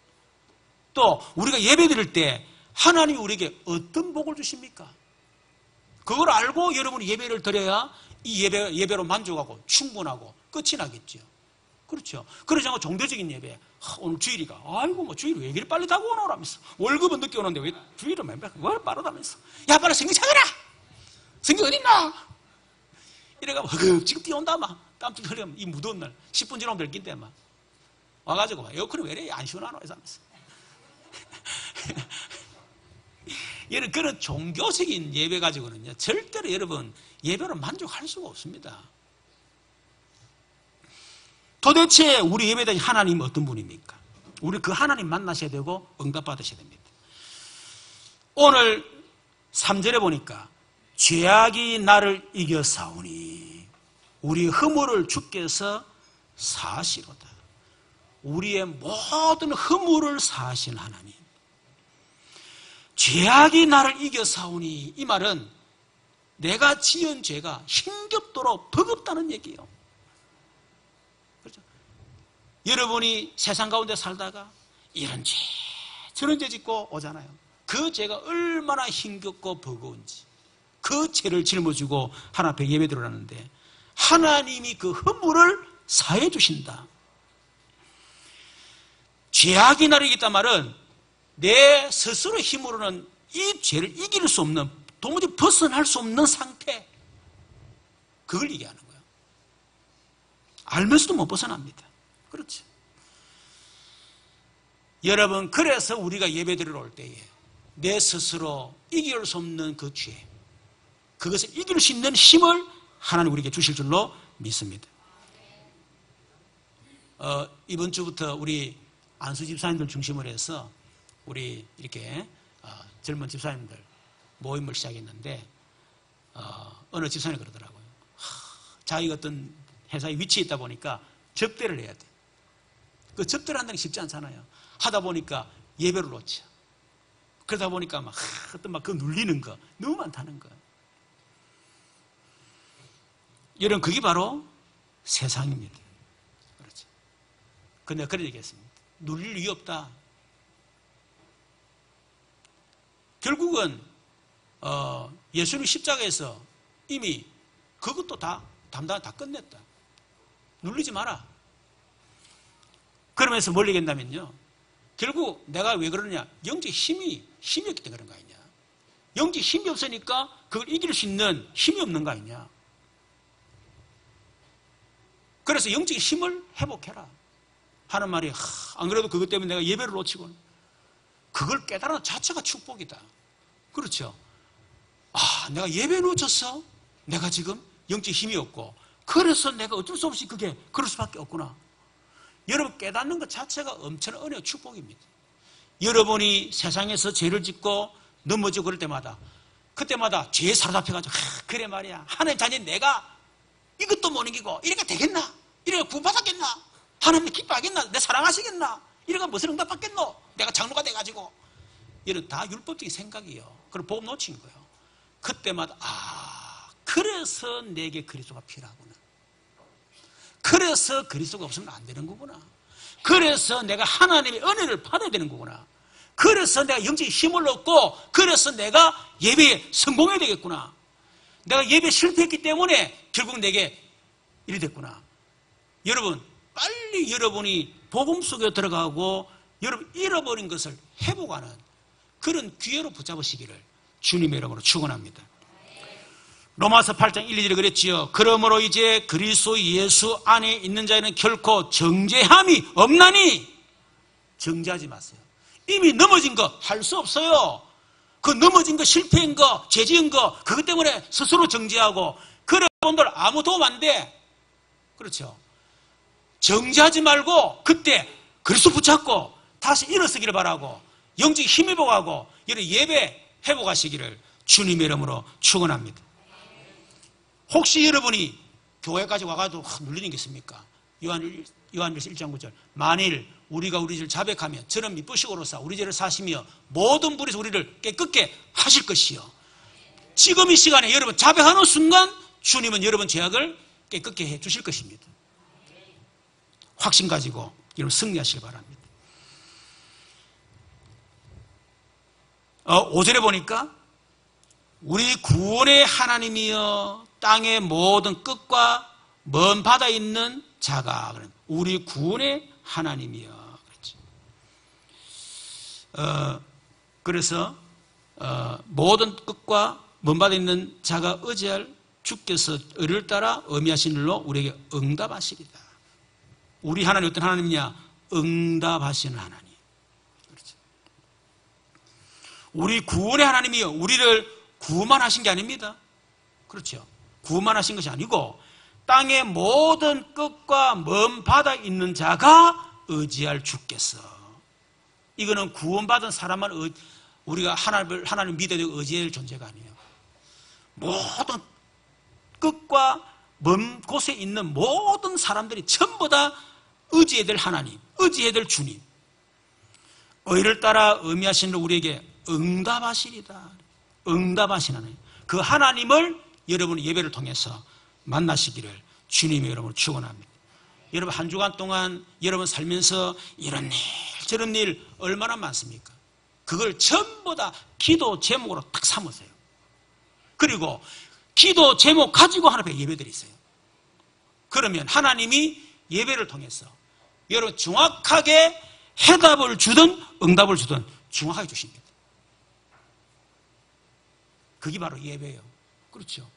A: 또 우리가 예배 드릴 때 하나님이 우리에게 어떤 복을 주십니까? 그걸 알고 여러분이 예배를 드려야 이 예배로 만족하고 충분하고 끝이 나겠죠. 그렇죠. 그러지 않고 종교적인 예배, 오늘 주일이가 아이고 뭐 주일 왜 이렇게 빨리 다고 오노라면서 월급은 늦게 오는데 왜 주일은 왜 빠르다면서, 야 빨리 성경 찾아라, 성경 어딨나 이래가 허겁지겁 뛰어온다. 막 땀좀 흘리면 이 무더운 날 10분 지나면 될 긴데 막 와가지고 에어컨이 왜 이래 안 시원하노 이러면서 얘는 그런 종교적인 예배 가지고는요 절대로 여러분 예배로 만족할 수가 없습니다. 도대체 우리 예배당의 하나님은 어떤 분입니까? 우리 그 하나님 만나셔야 되고 응답받으셔야 됩니다. 오늘 3절에 보니까 죄악이 나를 이겨싸우니 우리 허물을 주께서 사하시로다. 우리의 모든 허물을 사하신 하나님. 죄악이 나를 이겨싸우니, 이 말은 내가 지은 죄가 힘겹도록 버겁다는 얘기예요. 그렇죠? 여러분이 세상 가운데 살다가 이런 죄 저런 죄 짓고 오잖아요. 그 죄가 얼마나 힘겹고 버거운지 그 죄를 짊어지고 하나님 앞에 예배 드리는데 하나님이 그 허물을 사해 주신다. 죄악이 나를 이겼단 말은 내 스스로 힘으로는 이 죄를 이길 수 없는, 도무지 벗어날 수 없는 상태, 그걸 얘기하는 거예요. 알면서도 못 벗어납니다. 그렇죠. 여러분, 그래서 우리가 예배드리러 올 때에 내 스스로 이길 수 없는 그 죄, 그것을 이길 수 있는 힘을 하나님 우리에게 주실 줄로 믿습니다. 이번 주부터 우리 안수 집사님들 중심으로 해서 우리 이렇게 젊은 집사님들 모임을 시작했는데 어느 집사님이 그러더라고요. 자기가 어떤 회사에 위치에 있다 보니까 접대를 해야 돼. 그 접대를 한다는 게 쉽지 않잖아요. 하다 보니까 예배를 놓쳐. 그러다 보니까 막 어떤 막 그 눌리는 거 너무 많다는 거예요. 여러분, 그게 바로 세상입니다. 그렇죠. 근데 그런 얘기했습니다. 눌릴 이유 없다. 결국은 예수님 십자가에서 이미 그것도 다 담당 다 끝냈다. 눌리지 마라. 그러면서 뭘 얘기한다면요, 결국 내가 왜 그러느냐, 영적 힘이 없기 때문에 그런 거 아니냐. 영적 힘이 없으니까 그걸 이길 수 있는 힘이 없는 거 아니냐. 그래서 영적 힘을 회복해라 하는 말이, 안 그래도 그것 때문에 내가 예배를 놓치고, 그걸 깨달은 자체가 축복이다. 그렇죠. 내가 예배 놓쳤어. 내가 지금 영적 힘이 없고, 그래서 내가 어쩔 수 없이 그럴 수밖에 없구나. 여러분, 깨닫는 것 자체가 엄청난 은혜와 축복입니다. 여러분이 세상에서 죄를 짓고 넘어지고 그럴 때마다, 그때마다 죄에 사로잡혀가지고, 그래 말이야, 하나님 자녀인 내가 이것도 못 이기고 이렇게 되겠나? 이렇게 구원받았겠나? 하나님 기뻐하겠나? 내 사랑하시겠나? 이래가 무슨 응답 받겠노? 내가 장로가 돼가지고. 이런 다 율법적인 생각이에요. 그걸 복음 놓친 거예요. 그때마다 그래서 내게 그리스도가 필요하구나. 그래서 그리스도가 없으면 안 되는 거구나. 그래서 내가 하나님의 은혜를 받아야 되는 거구나. 그래서 내가 영적인 힘을 얻고, 그래서 내가 예배에 성공해야 되겠구나. 내가 예배에 실패했기 때문에 결국 내게 이리 됐구나. 여러분, 빨리 여러분이 복음 속에 들어가고 여러분 잃어버린 것을 회복하는 그런 기회로 붙잡으시기를 주님의 이름으로 축원합니다. 로마서 8장 1, 2절에 그랬지요. 그러므로 이제 그리스도 예수 안에 있는 자에는 결코 정죄함이 없나니 정죄하지 마세요. 이미 넘어진 거 할 수 없어요. 그 넘어진 거, 실패한 거, 죄지은 거, 그것 때문에 스스로 정죄하고, 그런 분들 아무 도움 안 돼. 그렇죠. 정죄하지 말고 그때 그리스도 붙잡고 다시 일어서기를 바라고 영적 힘입어가고 이런 예배 회복하시기를 주님의 이름으로 축원합니다. 혹시 여러분이 교회까지 와가지고 눌리는 게 있습니까? 요한일서 1장 9절 만일 우리가 우리 죄를 자백하면 저는 미쁘시고로사 우리 죄를 사시며 모든 불에서 우리를 깨끗게 하실 것이요. 지금 이 시간에 여러분 자백하는 순간 주님은 여러분 죄악을 깨끗게 해 주실 것입니다. 확신 가지고 여러분 승리하시길 바랍니다. 5절에 보니까 우리 구원의 하나님이여 땅의 모든 끝과 먼 바다에 있는 자가 우리 구원의 하나님이여. 그래서 모든 끝과 먼 바다에 있는 자가 의지할 주께서 의를 따라 의미하신 일로 우리에게 응답하시리다. 우리 하나님 어떤 하나님이냐? 응답하시는 하나님. 그렇죠. 우리 구원의 하나님이요. 우리를 구원만 하신 게 아닙니다. 그렇죠. 구원만 하신 것이 아니고 땅의 모든 끝과 먼 바다에 있는 자가 의지할 주께서. 이거는 구원받은 사람만 우리가 하나님을 믿어야 되고 의지할 존재가 아니에요. 모든 끝과 먼 곳에 있는 모든 사람들이 전부 다 의지해야 될 하나님, 의지해야 될 주님, 의를 따라 의미하시는 우리에게 응답하시리다. 응답하시는 하나님, 그 하나님을 여러분 예배를 통해서 만나시기를 주님의 이름으로 축원합니다. 여러분 한 주간 동안 여러분 살면서 이런 일 저런 일 얼마나 많습니까? 그걸 전부 다 기도 제목으로 딱 삼으세요. 그리고 기도 제목 가지고 하나님 앞에 예배드리세요. 그러면 하나님이 예배를 통해서 여러분 정확하게 해답을 주든 응답을 주든 정확하게 주십니다. 그게 바로 예배예요. 그렇죠.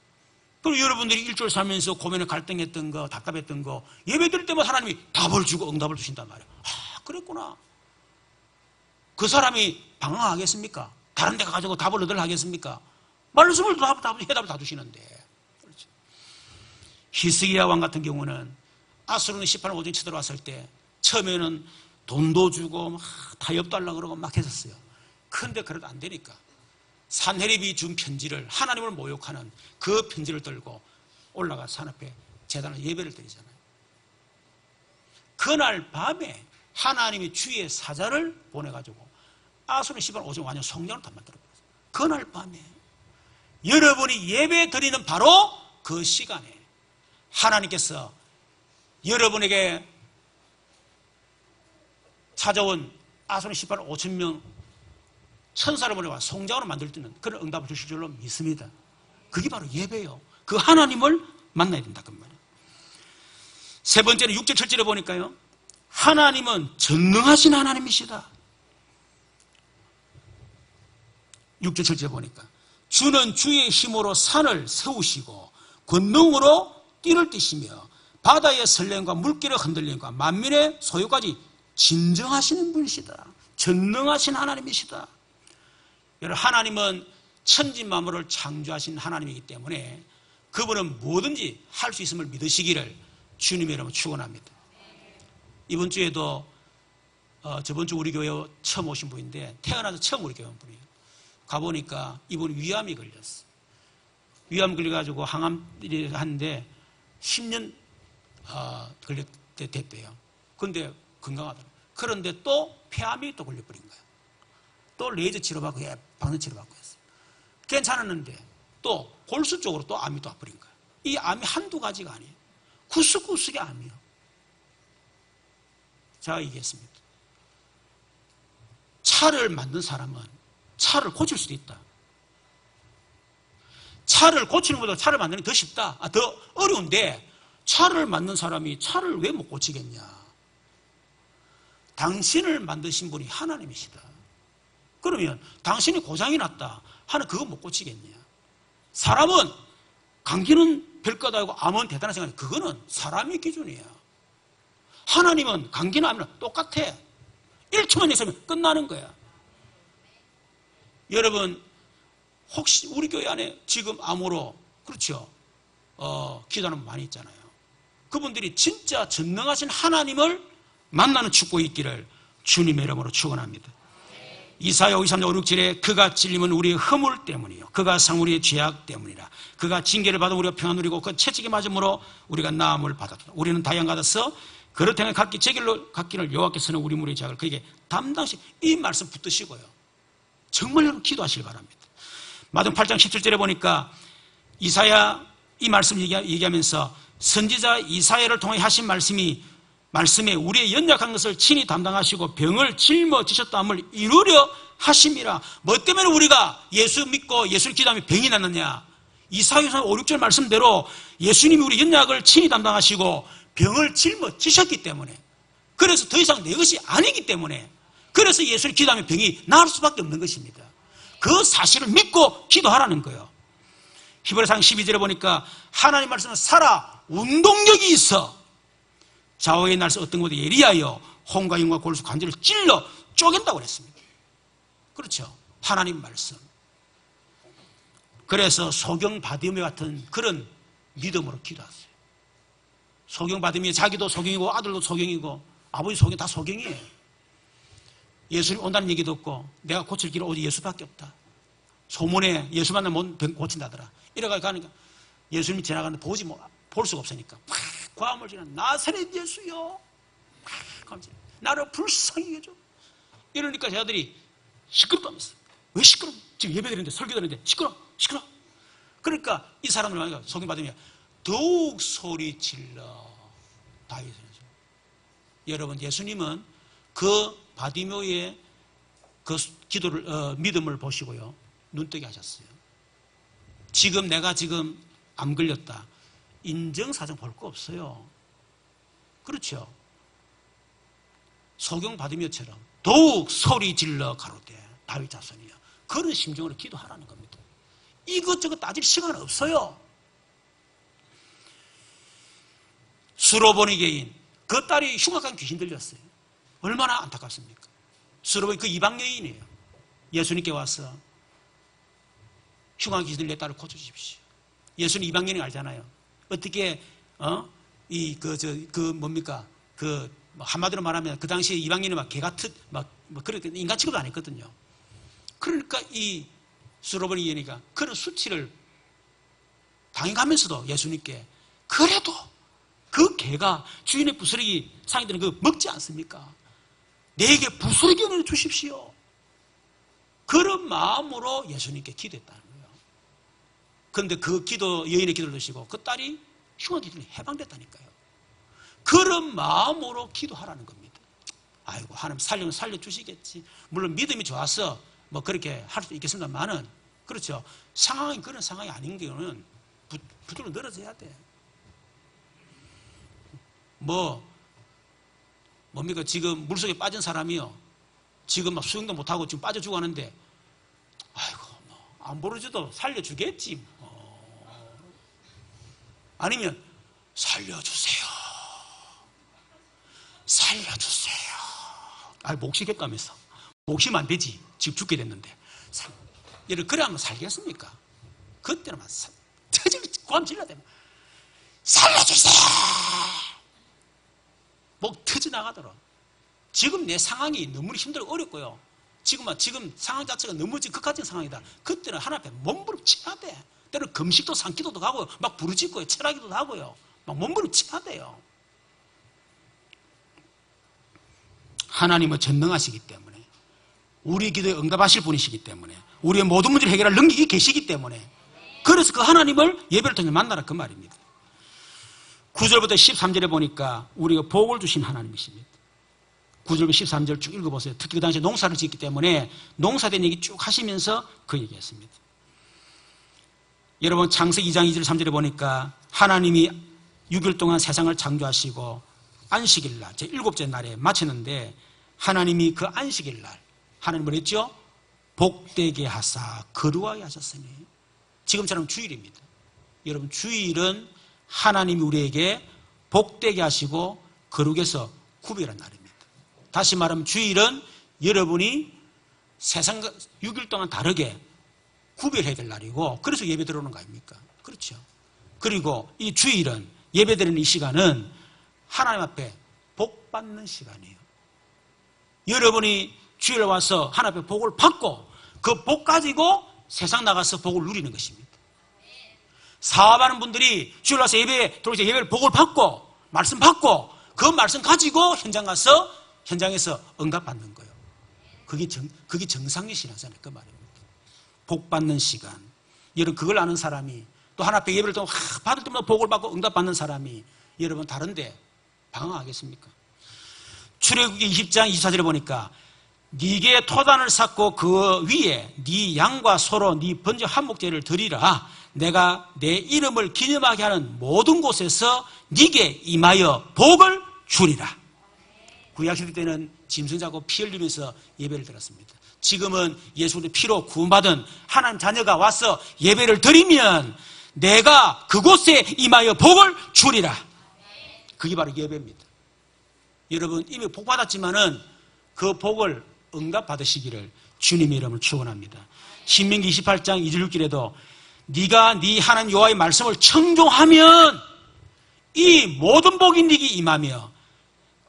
A: 그리고 여러분들이 일주일 살면서 고민에 갈등했던 거, 답답했던 거 예배 드릴 때마다 하나님이 답을 주고 응답을 주신단 말이에요. 아, 그랬구나. 그 사람이 방황하겠습니까? 다른 데 가가지고 답을 얻으려 하겠습니까? 말씀을 해답을 다 주시는데. 그렇죠. 히스기야 왕 같은 경우는 아수르는 18년 5년 쳐들어왔을 때 처음에는 돈도 주고 막 타협도 하려고 그러고 막 했었어요. 그런데 그래도 안 되니까 산헤립이 준 편지를 하나님을 모욕하는 그 편지를 들고 올라가서 산 앞에 제단을 예배를 드리잖아요. 그날 밤에 하나님이 주의 사자를 보내가지고 아수르 18년 5년 완전 성령을 다 만들어버렸어요. 그날 밤에 여러분이 예배 드리는 바로 그 시간에 하나님께서 여러분에게 찾아온 아수르 18만 5천 명 천사를 보내와 성장으로 만들 수 있는 그런 응답을 주실 줄로 믿습니다. 그게 바로 예배예요. 그 하나님을 만나야 된다 그 말이에요. 세 번째는 6절 7절에 보니까요. 하나님은 전능하신 하나님이시다. 6절 7절에 보니까 주는 주의 힘으로 산을 세우시고 권능으로 띠를 띠시며 바다의 설렘과 물길의 흔들림과 만민의 소유까지 진정하시는 분이시다. 전능하신 하나님이시다. 여러분 하나님은 천지 만물을 창조하신 하나님이기 때문에 그분은 뭐든지 할 수 있음을 믿으시기를 주님의 이름으로 축원합니다. 이번 주에도 저번 주 우리 교회 처음 오신 분인데 태어나서 처음 우리 교회 온 분이에요. 가보니까 이분이 위암이 걸렸어. 위암 걸려가지고 항암을 하는데 10년 됐대요. 그런데 건강하더라고요. 그런데 또 폐암이 또 걸려버린 거예요. 또 레이저 치료받고 방사 치료받고 했어요. 괜찮았는데 또 골수 쪽으로 또 암이 또 와버린 거예요. 이 암이 한두 가지가 아니에요. 구석구석의 암이에요. 제가 얘기했습니다. 차를 만든 사람은 차를 고칠 수도 있다. 차를 고치는 것보다 차를 만드는 게 더 쉽다. 더 어려운데 차를 만든 사람이 차를 왜 못 고치겠냐? 당신을 만드신 분이 하나님이시다. 그러면 당신이 고장이 났다 하는 그거 못 고치겠냐? 사람은 감기는 별거다고 암은 대단한 생각이 그거는 사람의 기준이야. 하나님은 감기나 암이나 똑같아. 1초만 있으면 끝나는 거야. 여러분 혹시 우리 교회 안에 지금 암으로 그렇죠? 기도하는 분 많이 있잖아요. 그분들이 진짜 전능하신 하나님을 만나는 축복이 있기를 주님의 이름으로 축원합니다. 이사야 53장 5, 6절에 그가 찔림은 우리의 허물 때문이요 그가 상 우리의 죄악 때문이라. 그가 징계를 받아 우리가 평안 누리고 그 채찍에 맞음으로 우리가 나음을 받았다. 우리는 다양 받아서 그렇다면 각기 제 길로 갔기를 여호와께서는 우리 무리의 죄악을 그에게 담당시. 이 말씀 붙드시고요. 정말 여러분 기도하시기 바랍니다. 마태복음 8장 17절에 보니까 이사야 이 말씀 얘기하면서 선지자 이사야를 통해 하신 말씀에 우리의 연약한 것을 친히 담당하시고 병을 짊어지셨다함을 이루려 하심이라. 뭐 때문에 우리가 예수 믿고 예수를 기도하면 병이 났느냐? 이사야서 5, 6절 말씀대로 예수님이 우리 연약을 친히 담당하시고 병을 짊어지셨기 때문에, 그래서 더 이상 내 것이 아니기 때문에, 그래서 예수를 기도하면 병이 나을 수밖에 없는 것입니다. 그 사실을 믿고 기도하라는 거예요. 히브리서 12절에 보니까 하나님 말씀은 살아 운동력이 있어 좌우의 날서 어떤 곳에 예리하여 혼과 영과 골수 관절을 찔러 쪼갠다고 그랬습니다. 그렇죠? 하나님 말씀. 그래서 소경 바디메 같은 그런 믿음으로 기도하세요. 소경 바디메 자기도 소경이고 아들도 소경이고 아버지 소경 다 소경이에요. 예수님 온다는 얘기도 없고 내가 고칠 길은 오직 예수밖에 없다. 소문에 예수 만나면 병 고친다더라. 이래가 가니까 예수님이 지나가는데 볼 수가 없으니까 막 과음을 지나 나사렛 예수여 나를 불쌍히 해줘. 이러니까 제 아들이 시끄럽다면서. 왜 시끄러? 지금 예배 드리는데 설교 드리는데 시끄러. 그러니까 이 사람들 만나니까 소개받으면 더욱 소리 질러 다윗을. 여러분 예수님은 그 바디묘의 그 기도를 믿음을 보시고요 눈뜨게 하셨어요. 지금 내가 지금 암 걸렸다 인정사정 볼 거 없어요. 그렇죠? 소경 바디묘처럼 더욱 소리 질러 가로되 다윗 자손이여. 그런 심정으로 기도하라는 겁니다. 이것저것 따질 시간 없어요. 수로보니게인 그 딸이 흉악한 귀신 들렸어요. 얼마나 안타깝습니까? 수로보니 그 이방 여인이에요. 예수님께 와서 흉악한 귀신 들린 내 딸을 고쳐주십시오. 예수님 이방 여인 알잖아요. 어떻게 뭡니까 한마디로 말하면 그 당시에 이방 여인은 막 개같은 그렇게 인간 취급도 안 했거든요. 그러니까 이 수로보니 여인이가 그런 수치를 당해가면서도 예수님께 그래도 그 개가 주인의 부스러기 상이 되는 그 먹지 않습니까? 내게 부스러기 하나 주십시오. 그런 마음으로 예수님께 기도했다는 거예요. 그런데 그 여인의 기도를 드시고 그 딸이 흉한 기도를 해방됐다니까요. 그런 마음으로 기도하라는 겁니다. 아이고 하나님 살려면 살려주시겠지. 물론 믿음이 좋아서 뭐 그렇게 할 수 있겠습니다만은 그렇죠. 상황이 그런 상황이 아닌 경우는 부들로 늘어져야 돼. 뭡니까 지금 물속에 빠진 사람이요 지금 막 수영도 못하고 지금 빠져 죽어가는데 아이고 안 부르져도 살려주겠지 아니면 살려주세요 목시겠다면서 목시면 안 되지 지금 죽게 됐는데 얘를 그래 하면 살겠습니까? 그때는 막 고함 질러야 되면 살려주세요 목 터져 나가더라. 지금 내 상황이 너무 힘들고 어렵고요. 지금 상황 자체가 너무 극한적인 상황이다. 그때는 하나님 앞에 몸부림쳐야 돼. 때로 금식도 산기도도 가고요. 막 부르짖고요. 철학기도 하고요. 막 몸부림쳐야 돼요. 하나님은 전능하시기 때문에 우리 기도에 응답하실 분이시기 때문에 우리의 모든 문제를 해결할 능력이 계시기 때문에 그래서 그 하나님을 예배를 통해 만나라 그 말입니다. 9절부터 13절에 보니까 우리가 복을 주신 하나님이십니다. 9절부터 13절 쭉 읽어보세요. 특히 그 당시에 농사를 짓기 때문에 농사된 얘기 쭉 하시면서 그 얘기했습니다. 여러분 창세기 2장 2절 3절에 보니까 하나님이 6일 동안 세상을 창조하시고 안식일 날, 제7째 날에 마치는데 하나님이 그 안식일 날 하나님 뭐랬죠? 복되게 하사 거룩하게 하셨으니 지금처럼 주일입니다. 여러분 주일은 하나님이 우리에게 복되게 하시고 거룩해서 구별한 날입니다. 다시 말하면 주일은 여러분이 세상과 6일 동안 다르게 구별해야 될 날이고 그래서 예배 들어오는 거 아닙니까? 그렇죠. 그리고 이 주일은 예배 드리는 이 시간은 하나님 앞에 복 받는 시간이에요. 여러분이 주일에 와서 하나님 앞에 복을 받고 그 복 가지고 세상 나가서 복을 누리는 것입니다. 사업하는 분들이 주일 와서 예배에 들어오서 예배를 복을 받고 말씀 받고 그 말씀 가지고 현장 가서 현장에서 응답받는 거예요. 그게 정상의 신앙생활 그 말입니다. 복 받는 시간. 여러분 그걸 아는 사람이 또 하나 앞에 예배를 받을 때마다 복을 받고 응답받는 사람이 여러분 다른데 방황하겠습니까? 출애굽기 20장 24절에 보니까 네게 토단을 쌓고 그 위에 네 양과 소로 네 번제 한목제를 드리라. 내가 내 이름을 기념하게 하는 모든 곳에서 네게 임하여 복을 주리라. 구약시대 때는 짐승 잡고 피 흘리면서 예배를 드렸습니다. 지금은 예수의 피로 구원받은 하나님 자녀가 와서 예배를 드리면 내가 그곳에 임하여 복을 주리라. 그게 바로 예배입니다. 여러분 이미 복 받았지만은 그 복을 응답받으시기를 주님의 이름을 축원합니다. 신명기 28장 2절 6절에도 네가 네 하나님 여호와의 말씀을 청종하면 이 모든 복이 네게 임하며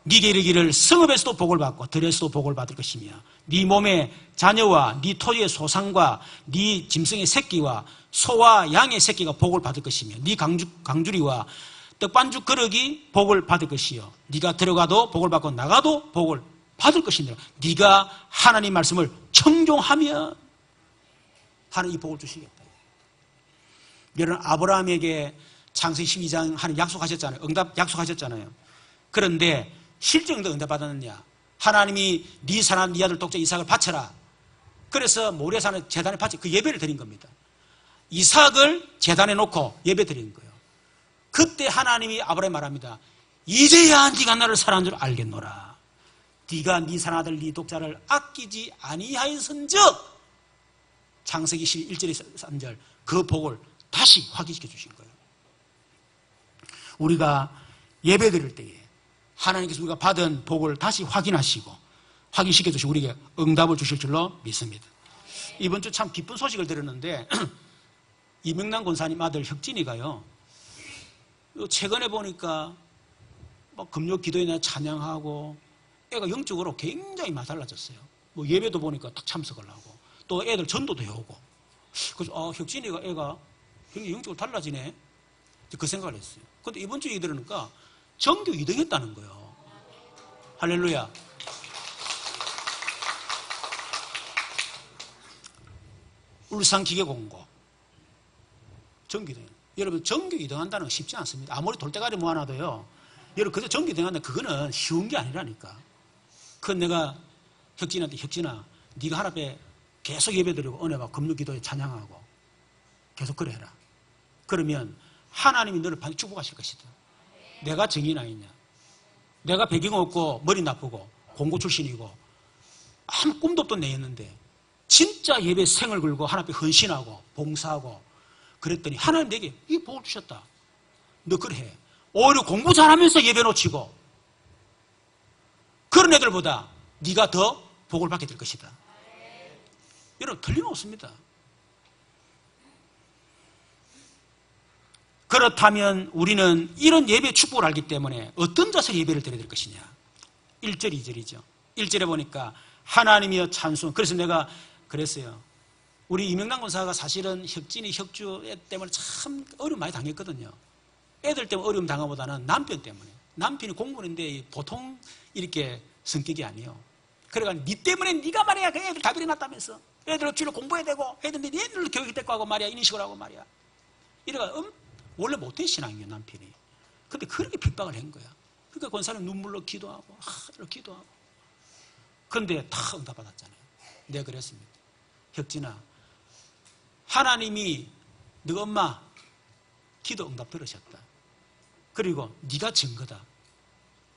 A: 네게 이르기를 성읍에서도 복을 받고 들에서도 복을 받을 것이며 네 몸의 자녀와 네 토지의 소산과 네 짐승의 새끼와 소와 양의 새끼가 복을 받을 것이며 네 강주리와 떡반죽 그릇이 복을 받을 것이요 네가 들어가도 복을 받고 나가도 복을 받을 것이니라. 네가 하나님 말씀을 청종하면 하나님 이 복을 주시겠다. 여러분 아브라함에게 창세기 12장 하나님 약속하셨잖아요. 응답 약속하셨잖아요. 그런데 실제 응답 받았느냐? 하나님이 네 사람 네 아들 독자 이삭을 바쳐라. 그래서 모리아산에 제단에 바쳐 그 예배를 드린 겁니다. 이삭을 제단에 놓고 예배 드린 거예요. 그때 하나님이 아브라함에 말합니다. 이제야 네가 나를 사랑하는 줄 알겠노라. 네가 네 사랑아들 네 독자를 아끼지 아니하였은즉 창세기 11절 3절 그 복을 다시 확인시켜 주신 거예요. 우리가 예배 드릴 때에 하나님께서 우리가 받은 복을 다시 확인하시고 확인시켜 주시고 우리에게 응답을 주실 줄로 믿습니다. 이번 주 참 기쁜 소식을 들었는데 이명남 권사님 아들 혁진이가요 최근에 보니까 뭐 금요 기도회나 찬양하고 애가 영적으로 굉장히 많이 달라졌어요. 뭐 예배도 보니까 딱 참석을 하고 또 애들 전도도 해오고 그래서 혁진이가 애가 굉장히 영적으로 달라지네 그 생각을 했어요. 그런데 이번 주에 들으니까 전교 2등 했다는 거예요. 할렐루야. 울산기계공고 전교 2등. 여러분 전교 2등 한다는 건 쉽지 않습니다. 아무리 돌대가리 모아놔도요. 여러분 그저 전교 2등 한다 그거는 쉬운 게 아니라니까. 그건 내가 혁진한테 혁진아 네가 하나 앞에 계속 예배드리고 은혜받고 금요기도에 찬양하고 계속 그래 해라. 그러면 하나님이 너를 반드시 축복하실 것이다. 내가 정인 아니냐. 내가 배경 없고 머리 나쁘고 공고 출신이고 아무 꿈도 없던 내였는데 진짜 예배 생을 걸고 하나님 앞에 헌신하고 봉사하고 그랬더니 하나님 내게 이 복을 주셨다. 너 그래 해. 오히려 공부 잘하면서 예배 놓치고 그런 애들보다 네가 더 복을 받게 될 것이다. 여러분 틀림없습니다. 그렇다면 우리는 이런 예배의 축복을 알기 때문에 어떤 자세로 예배를 드려야 될 것이냐. 1절 2절이죠. 1절에 보니까 하나님이여 찬송. 그래서 내가 그랬어요. 우리 이명남 권사가 사실은 혁진이 혁주 때문에 참 어려움 많이 당했거든요. 애들 때문에 어려움 당하보다는 남편 때문에. 남편이 공무원인데 보통 이렇게 성격이 아니에요. 그래가지고 니 때문에 네가 말이야 그 애들 다 버려놨다면서 애들 주로 공부해야 되고 애들 교육이 됐고 하고 말이야 이런 식으로 하고 말이야. 이래가 원래 못된 신앙이에요 남편이. 근데 그렇게 핍박을 한 거야. 그러니까 권사는 눈물로 기도하고 이렇게 기도하고. 그런데 다 응답받았잖아요. 내가 그랬습니다. 혁진아 하나님이 너 엄마 기도 응답 들으셨다. 그리고 네가 증거다.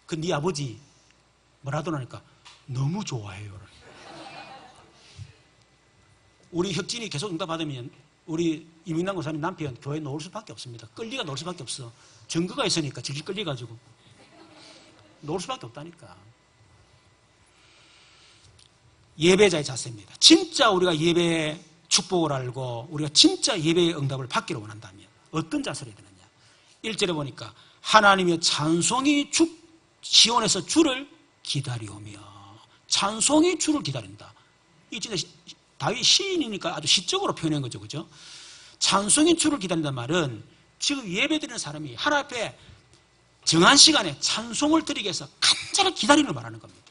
A: 그 네 아버지 뭐라더라니까 너무 좋아해요. 우리 혁진이 계속 응답 받으면 우리 이민남 고사님 남편 교회에 놓을 수밖에 없습니다. 끌리가 놓을 수밖에 없어. 증거가 있으니까 질질 끌려가지고 놓을 수밖에 없다니까. 예배자의 자세입니다. 진짜 우리가 예배의 축복을 알고 우리가 진짜 예배의 응답을 받기를 원한다면 어떤 자세를 해야 되느냐. 1절에 보니까 하나님의 찬송이 시온에서 주를 기다리오며, 찬송이 주를 기다린다. 이 진짜 다윗 시인이니까 아주 시적으로 표현한 거죠. 그죠? 찬송이 주를 기다린다는 말은 지금 예배드리는 사람이 하나님 앞에 정한 시간에 찬송을 드리기 위해서 간절히 기다리는 걸 말하는 겁니다.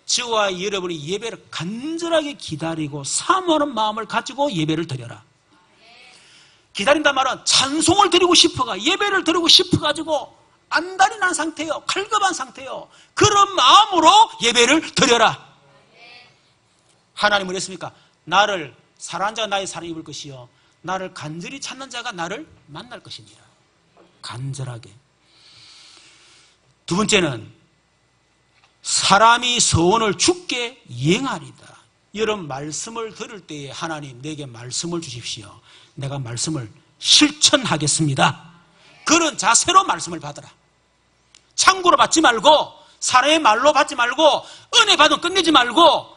A: 저와 여러분이 예배를 간절하게 기다리고 사모하는 마음을 가지고 예배를 드려라. 기다린다는 말은 찬송을 드리고 싶어가, 예배를 드리고 싶어가지고 안달이 난 상태요, 갈급한 상태요, 그런 마음으로 예배를 드려라. 하나님은 그랬습니까? 나를 사랑하는 자가 나의 사랑을 입을 것이요 나를 간절히 찾는 자가 나를 만날 것입니다. 간절하게. 두 번째는 사람이 서원을 주께 이행하리다. 이런 말씀을 들을 때에 하나님 내게 말씀을 주십시오. 내가 말씀을 실천하겠습니다. 그런 자세로 말씀을 받으라. 창구로 받지 말고 사람의 말로 받지 말고 은혜 받으면 끝내지 말고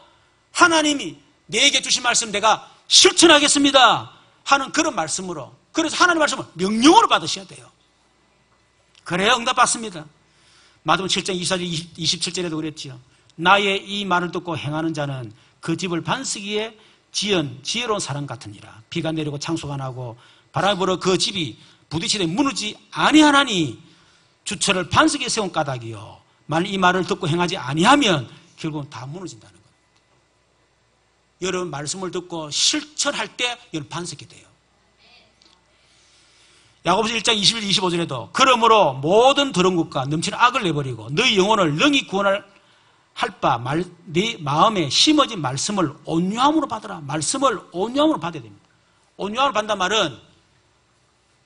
A: 하나님이 내게 주신 말씀 내가 실천하겠습니다 하는 그런 말씀으로, 그래서 하나님의 말씀을 명령으로 받으셔야 돼요. 그래야 응답받습니다. 마태복음 7장 27절에도 그랬지요. 나의 이 말을 듣고 행하는 자는 그 집을 반석위에 지은 지혜로운 사람 같으니라. 비가 내리고 창수가 나고 바람이 불어 그 집이 부딪히되 무너지지 아니하나니 주처를 반석에 세운 까닭이요 만일 이 말을 듣고 행하지 아니하면 결국은 다 무너진다는 거예요. 여러분 말씀을 듣고 실천할 때 여러분 반석이 돼요. 야고보서 1장 21, 25절에도 그러므로 모든 더러운 것과 넘치는 악을 내버리고 너희 영혼을 능히 구원할 바 네 마음에 심어진 말씀을 온유함으로 받으라. 말씀을 온유함으로 받아야 됩니다. 온유함으로 받는단 말은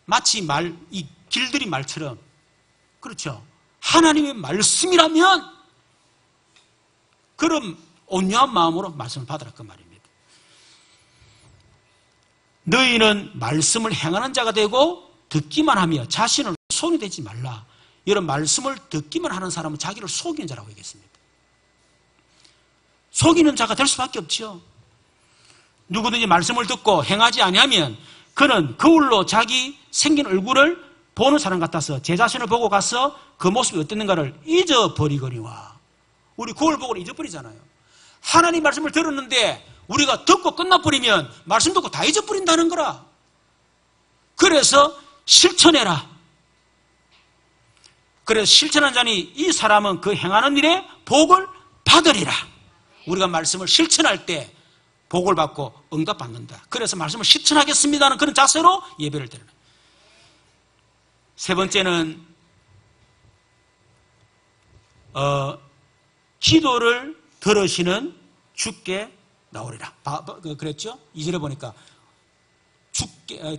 A: 마치 이 길들인 말처럼, 그렇죠, 하나님의 말씀이라면 그런 온유한 마음으로 말씀을 받으라 그 말입니다. 너희는 말씀을 행하는 자가 되고 듣기만 하며 자신을 속이 되지 말라. 이런 말씀을 듣기만 하는 사람은 자기를 속이는 자라고 얘기했습니다. 속이는 자가 될 수밖에 없죠. 누구든지 말씀을 듣고 행하지 아니하면 그는 거울로 자기 생긴 얼굴을 보는 사람 같아서 제 자신을 보고 가서 그 모습이 어땠는가를 잊어버리거니와. 우리 거울 보고 잊어버리잖아요. 하나님 말씀을 들었는데 우리가 듣고 끝나버리면 말씀 듣고 다 잊어버린다는 거라. 그래서 실천해라. 그래서 실천한 자니 이 사람은 그 행하는 일에 복을 받으리라. 우리가 말씀을 실천할 때 복을 받고 응답받는다. 그래서 말씀을 실천하겠습니다는 그런 자세로 예배를 드리는. 세 번째는 기도를 들으시는 주께 나오리라. 그랬죠? 2절에 보니까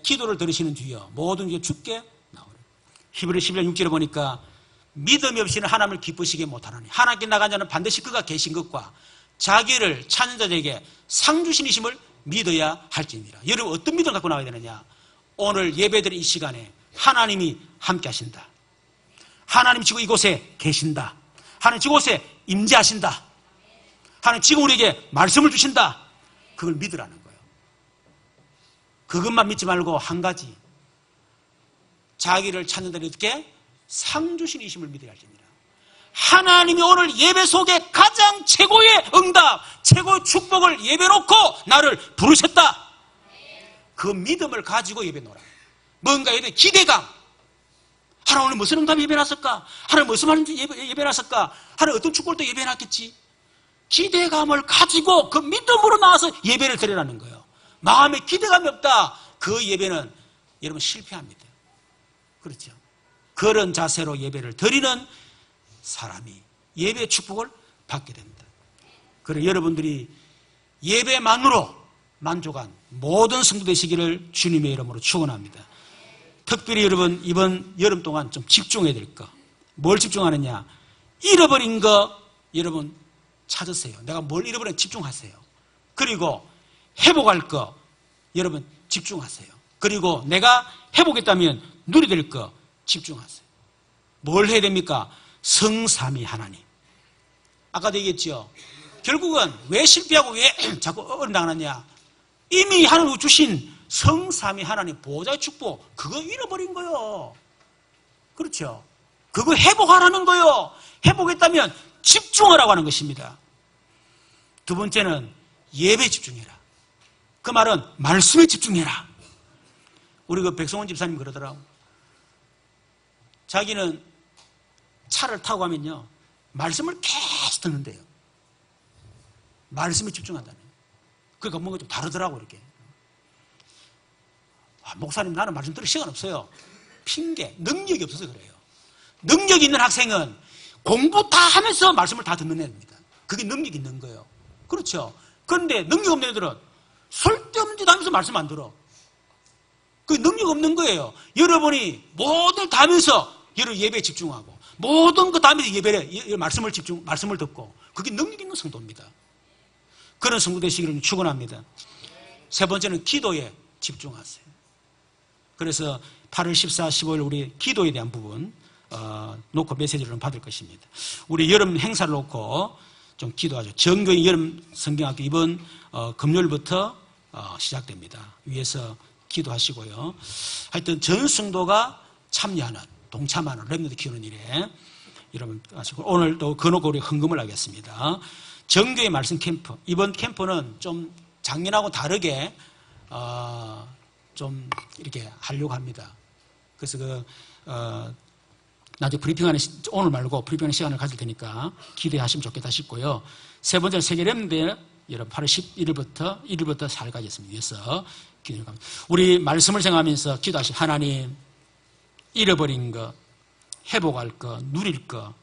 A: 기도를 들으시는 주여 모든 게 주께 나오리라. 히브리 11장 6절에 보니까 믿음이 없이는 하나님을 기쁘시게 못하노니 하나님께 나간 자는 반드시 그가 계신 것과 자기를 찾는 자들에게 상 주신이심을 믿어야 할지니라. 여러분 어떤 믿음 갖고 나와야 되느냐? 오늘 예배드린 이 시간에 하나님이 함께 하신다. 하나님 지금 이곳에 계신다. 하나님 지금 이곳에 임재하신다. 하나님 지금 우리에게 말씀을 주신다. 그걸 믿으라는 거예요. 그것만 믿지 말고 한 가지, 자기를 찾는 자들에게 상 주신이심을 믿어야 할지니라. 하나님이 오늘 예배 속에 가장 최고의 응답, 최고의 축복을 예배 놓고 나를 부르셨다. 그 믿음을 가지고 예배 놓으라. 뭔가에 대한 기대감. 하나님 오늘 무슨 응답이 예배놨을까? 하나님 무슨 말인지 예배놨을까? 하나님 어떤 축복을 또 예배놨겠지? 기대감을 가지고 그 믿음으로 나와서 예배를 드리라는 거예요. 마음에 기대감이 없다. 그 예배는 여러분 실패합니다. 그렇죠? 그런 자세로 예배를 드리는 사람이 예배의 축복을 받게 됩니다. 그래 여러분들이 예배만으로 만족한 모든 성도 되시기를 주님의 이름으로 축원합니다. 특별히 여러분 이번 여름 동안 좀 집중해야 될 거. 뭘 집중하느냐? 잃어버린 거 여러분 찾으세요. 내가 뭘 잃어버렸는지 집중하세요. 그리고 회복할 거 여러분 집중하세요. 그리고 내가 회복했다면 누려야 될 거 집중하세요. 뭘 해야 됩니까? 성삼위 하나님. 아까도 얘기했죠. 결국은 왜 실패하고 왜 자꾸 어려나가느냐? 이미 하나님 주신 성삼위 하나님 보호자의 축복 그거 잃어버린 거요. 그렇죠? 그거 회복하라는 거요. 회복했다면 집중하라고 하는 것입니다. 두 번째는 예배에 집중해라. 그 말은 말씀에 집중해라. 우리 그 백성원 집사님 그러더라고. 자기는 차를 타고 가면요 말씀을 계속 듣는데요. 말씀에 집중한다네. 그러니까 뭔가 좀 다르더라고 이렇게. 목사님 나는 말씀 들을 시간 없어요. 핑계, 능력이 없어서 그래요. 능력 있는 학생은 공부 다 하면서 말씀을 다 듣는 애입니다. 그게 능력 있는 거예요. 그렇죠. 그런데 능력 없는 애들은 쓸데없는 짓 하면서 말씀 안 들어. 그게 능력 없는 거예요. 여러분이 모든 다 하면서 여러분 예배에 집중하고 모든 거 다 하면서 예배에 말씀을 듣고 그게 능력 있는 성도입니다. 그런 성도 되시기를 축원합니다. 세 번째는 기도에 집중하세요. 그래서 8월 14, 15일 우리 기도에 대한 부분 놓고 메시지를 좀 받을 것입니다. 우리 여름 행사를 놓고 좀 기도하죠. 정교인 여름 성경학교 이번 금요일부터 시작됩니다. 위에서 기도하시고요. 하여튼 전 성도가 참여하는 동참하는 렘넌트 키우는 일에 여러분 하시고 오늘 또 그놓고 우리 헌금을 하겠습니다. 정교의 말씀 캠프 이번 캠프는 좀 작년하고 다르게 좀 이렇게 하려고 합니다. 그래서 나중에 브리핑하는 오늘 말고 브리핑하는 시간을 가질 테니까 기대하시면 좋겠다 싶고요. 세 번째는 세계 렘넌트 여러분 8월 11일부터 1일부터 4일까지 있습니다. 위해서 기도를 합니다. 우리 말씀을 생각하면서 기도하시 하나님 잃어버린 거 회복할 거 누릴 거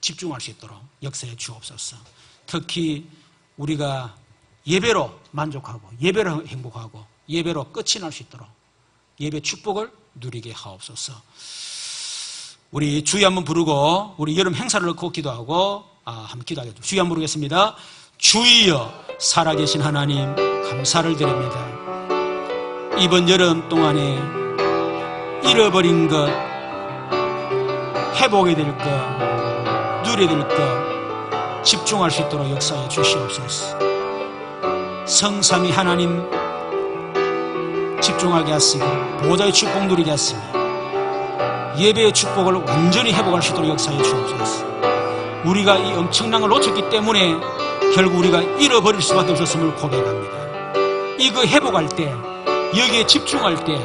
A: 집중할 수 있도록 역사에 주옵소서. 특히 우리가 예배로 만족하고 예배로 행복하고 예배로 끝이 날 수 있도록 예배 축복을 누리게 하옵소서. 우리 주여 한번 부르고 우리 여름 행사를 넣고 기도하고 한번 기도하겠습니다. 주여 한번 부르겠습니다. 주여 살아계신 하나님 감사를 드립니다. 이번 여름 동안에 잃어버린 것 회복이 될 것 누려야 될 것 집중할 수 있도록 역사해 주시옵소서. 성삼위 하나님 집중하게 하시고 보호자의 축복 누리게 하시며 예배의 축복을 완전히 회복할 수 있도록 역사해 주옵소서. 우리가 이 엄청난 걸 놓쳤기 때문에 결국 우리가 잃어버릴 수밖에 없었음을 고백합니다. 이거 회복할 때 여기에 집중할 때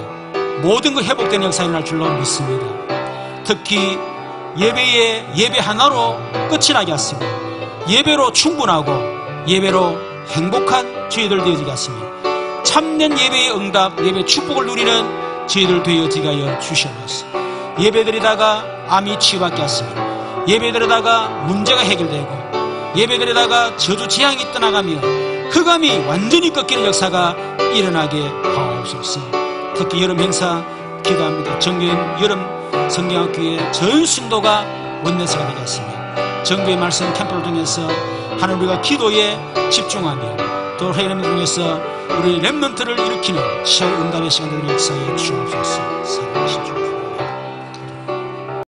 A: 모든 거 회복되는 역사가 일어날 줄로 믿습니다. 특히 예배 하나로 끝이 나게 하시고 예배로 충분하고 예배로 행복한 저희들 되어지게 하시며 참된 예배의 응답 예배 축복을 누리는 저희들 되어지게 하여 주시옵소서. 예배드리다가 암이 치유받게 하시며 예배드리다가 문제가 해결되고 예배드리다가 저주 재앙이 떠나가며 흑암이 완전히 꺾이는 역사가 일어나게 하옵소서. 특히 여름 행사 기도합니다. 정교인 여름 성경학교의 전 성도가 원내사가 되게 하시며 정교의 말씀 캠프를 통해서 하나님 우리가 기도에 집중하며 또 회의를 통해서 우리 렘넌트를 일으키는 시험 응답의 시간들을 역사에 주옵소서.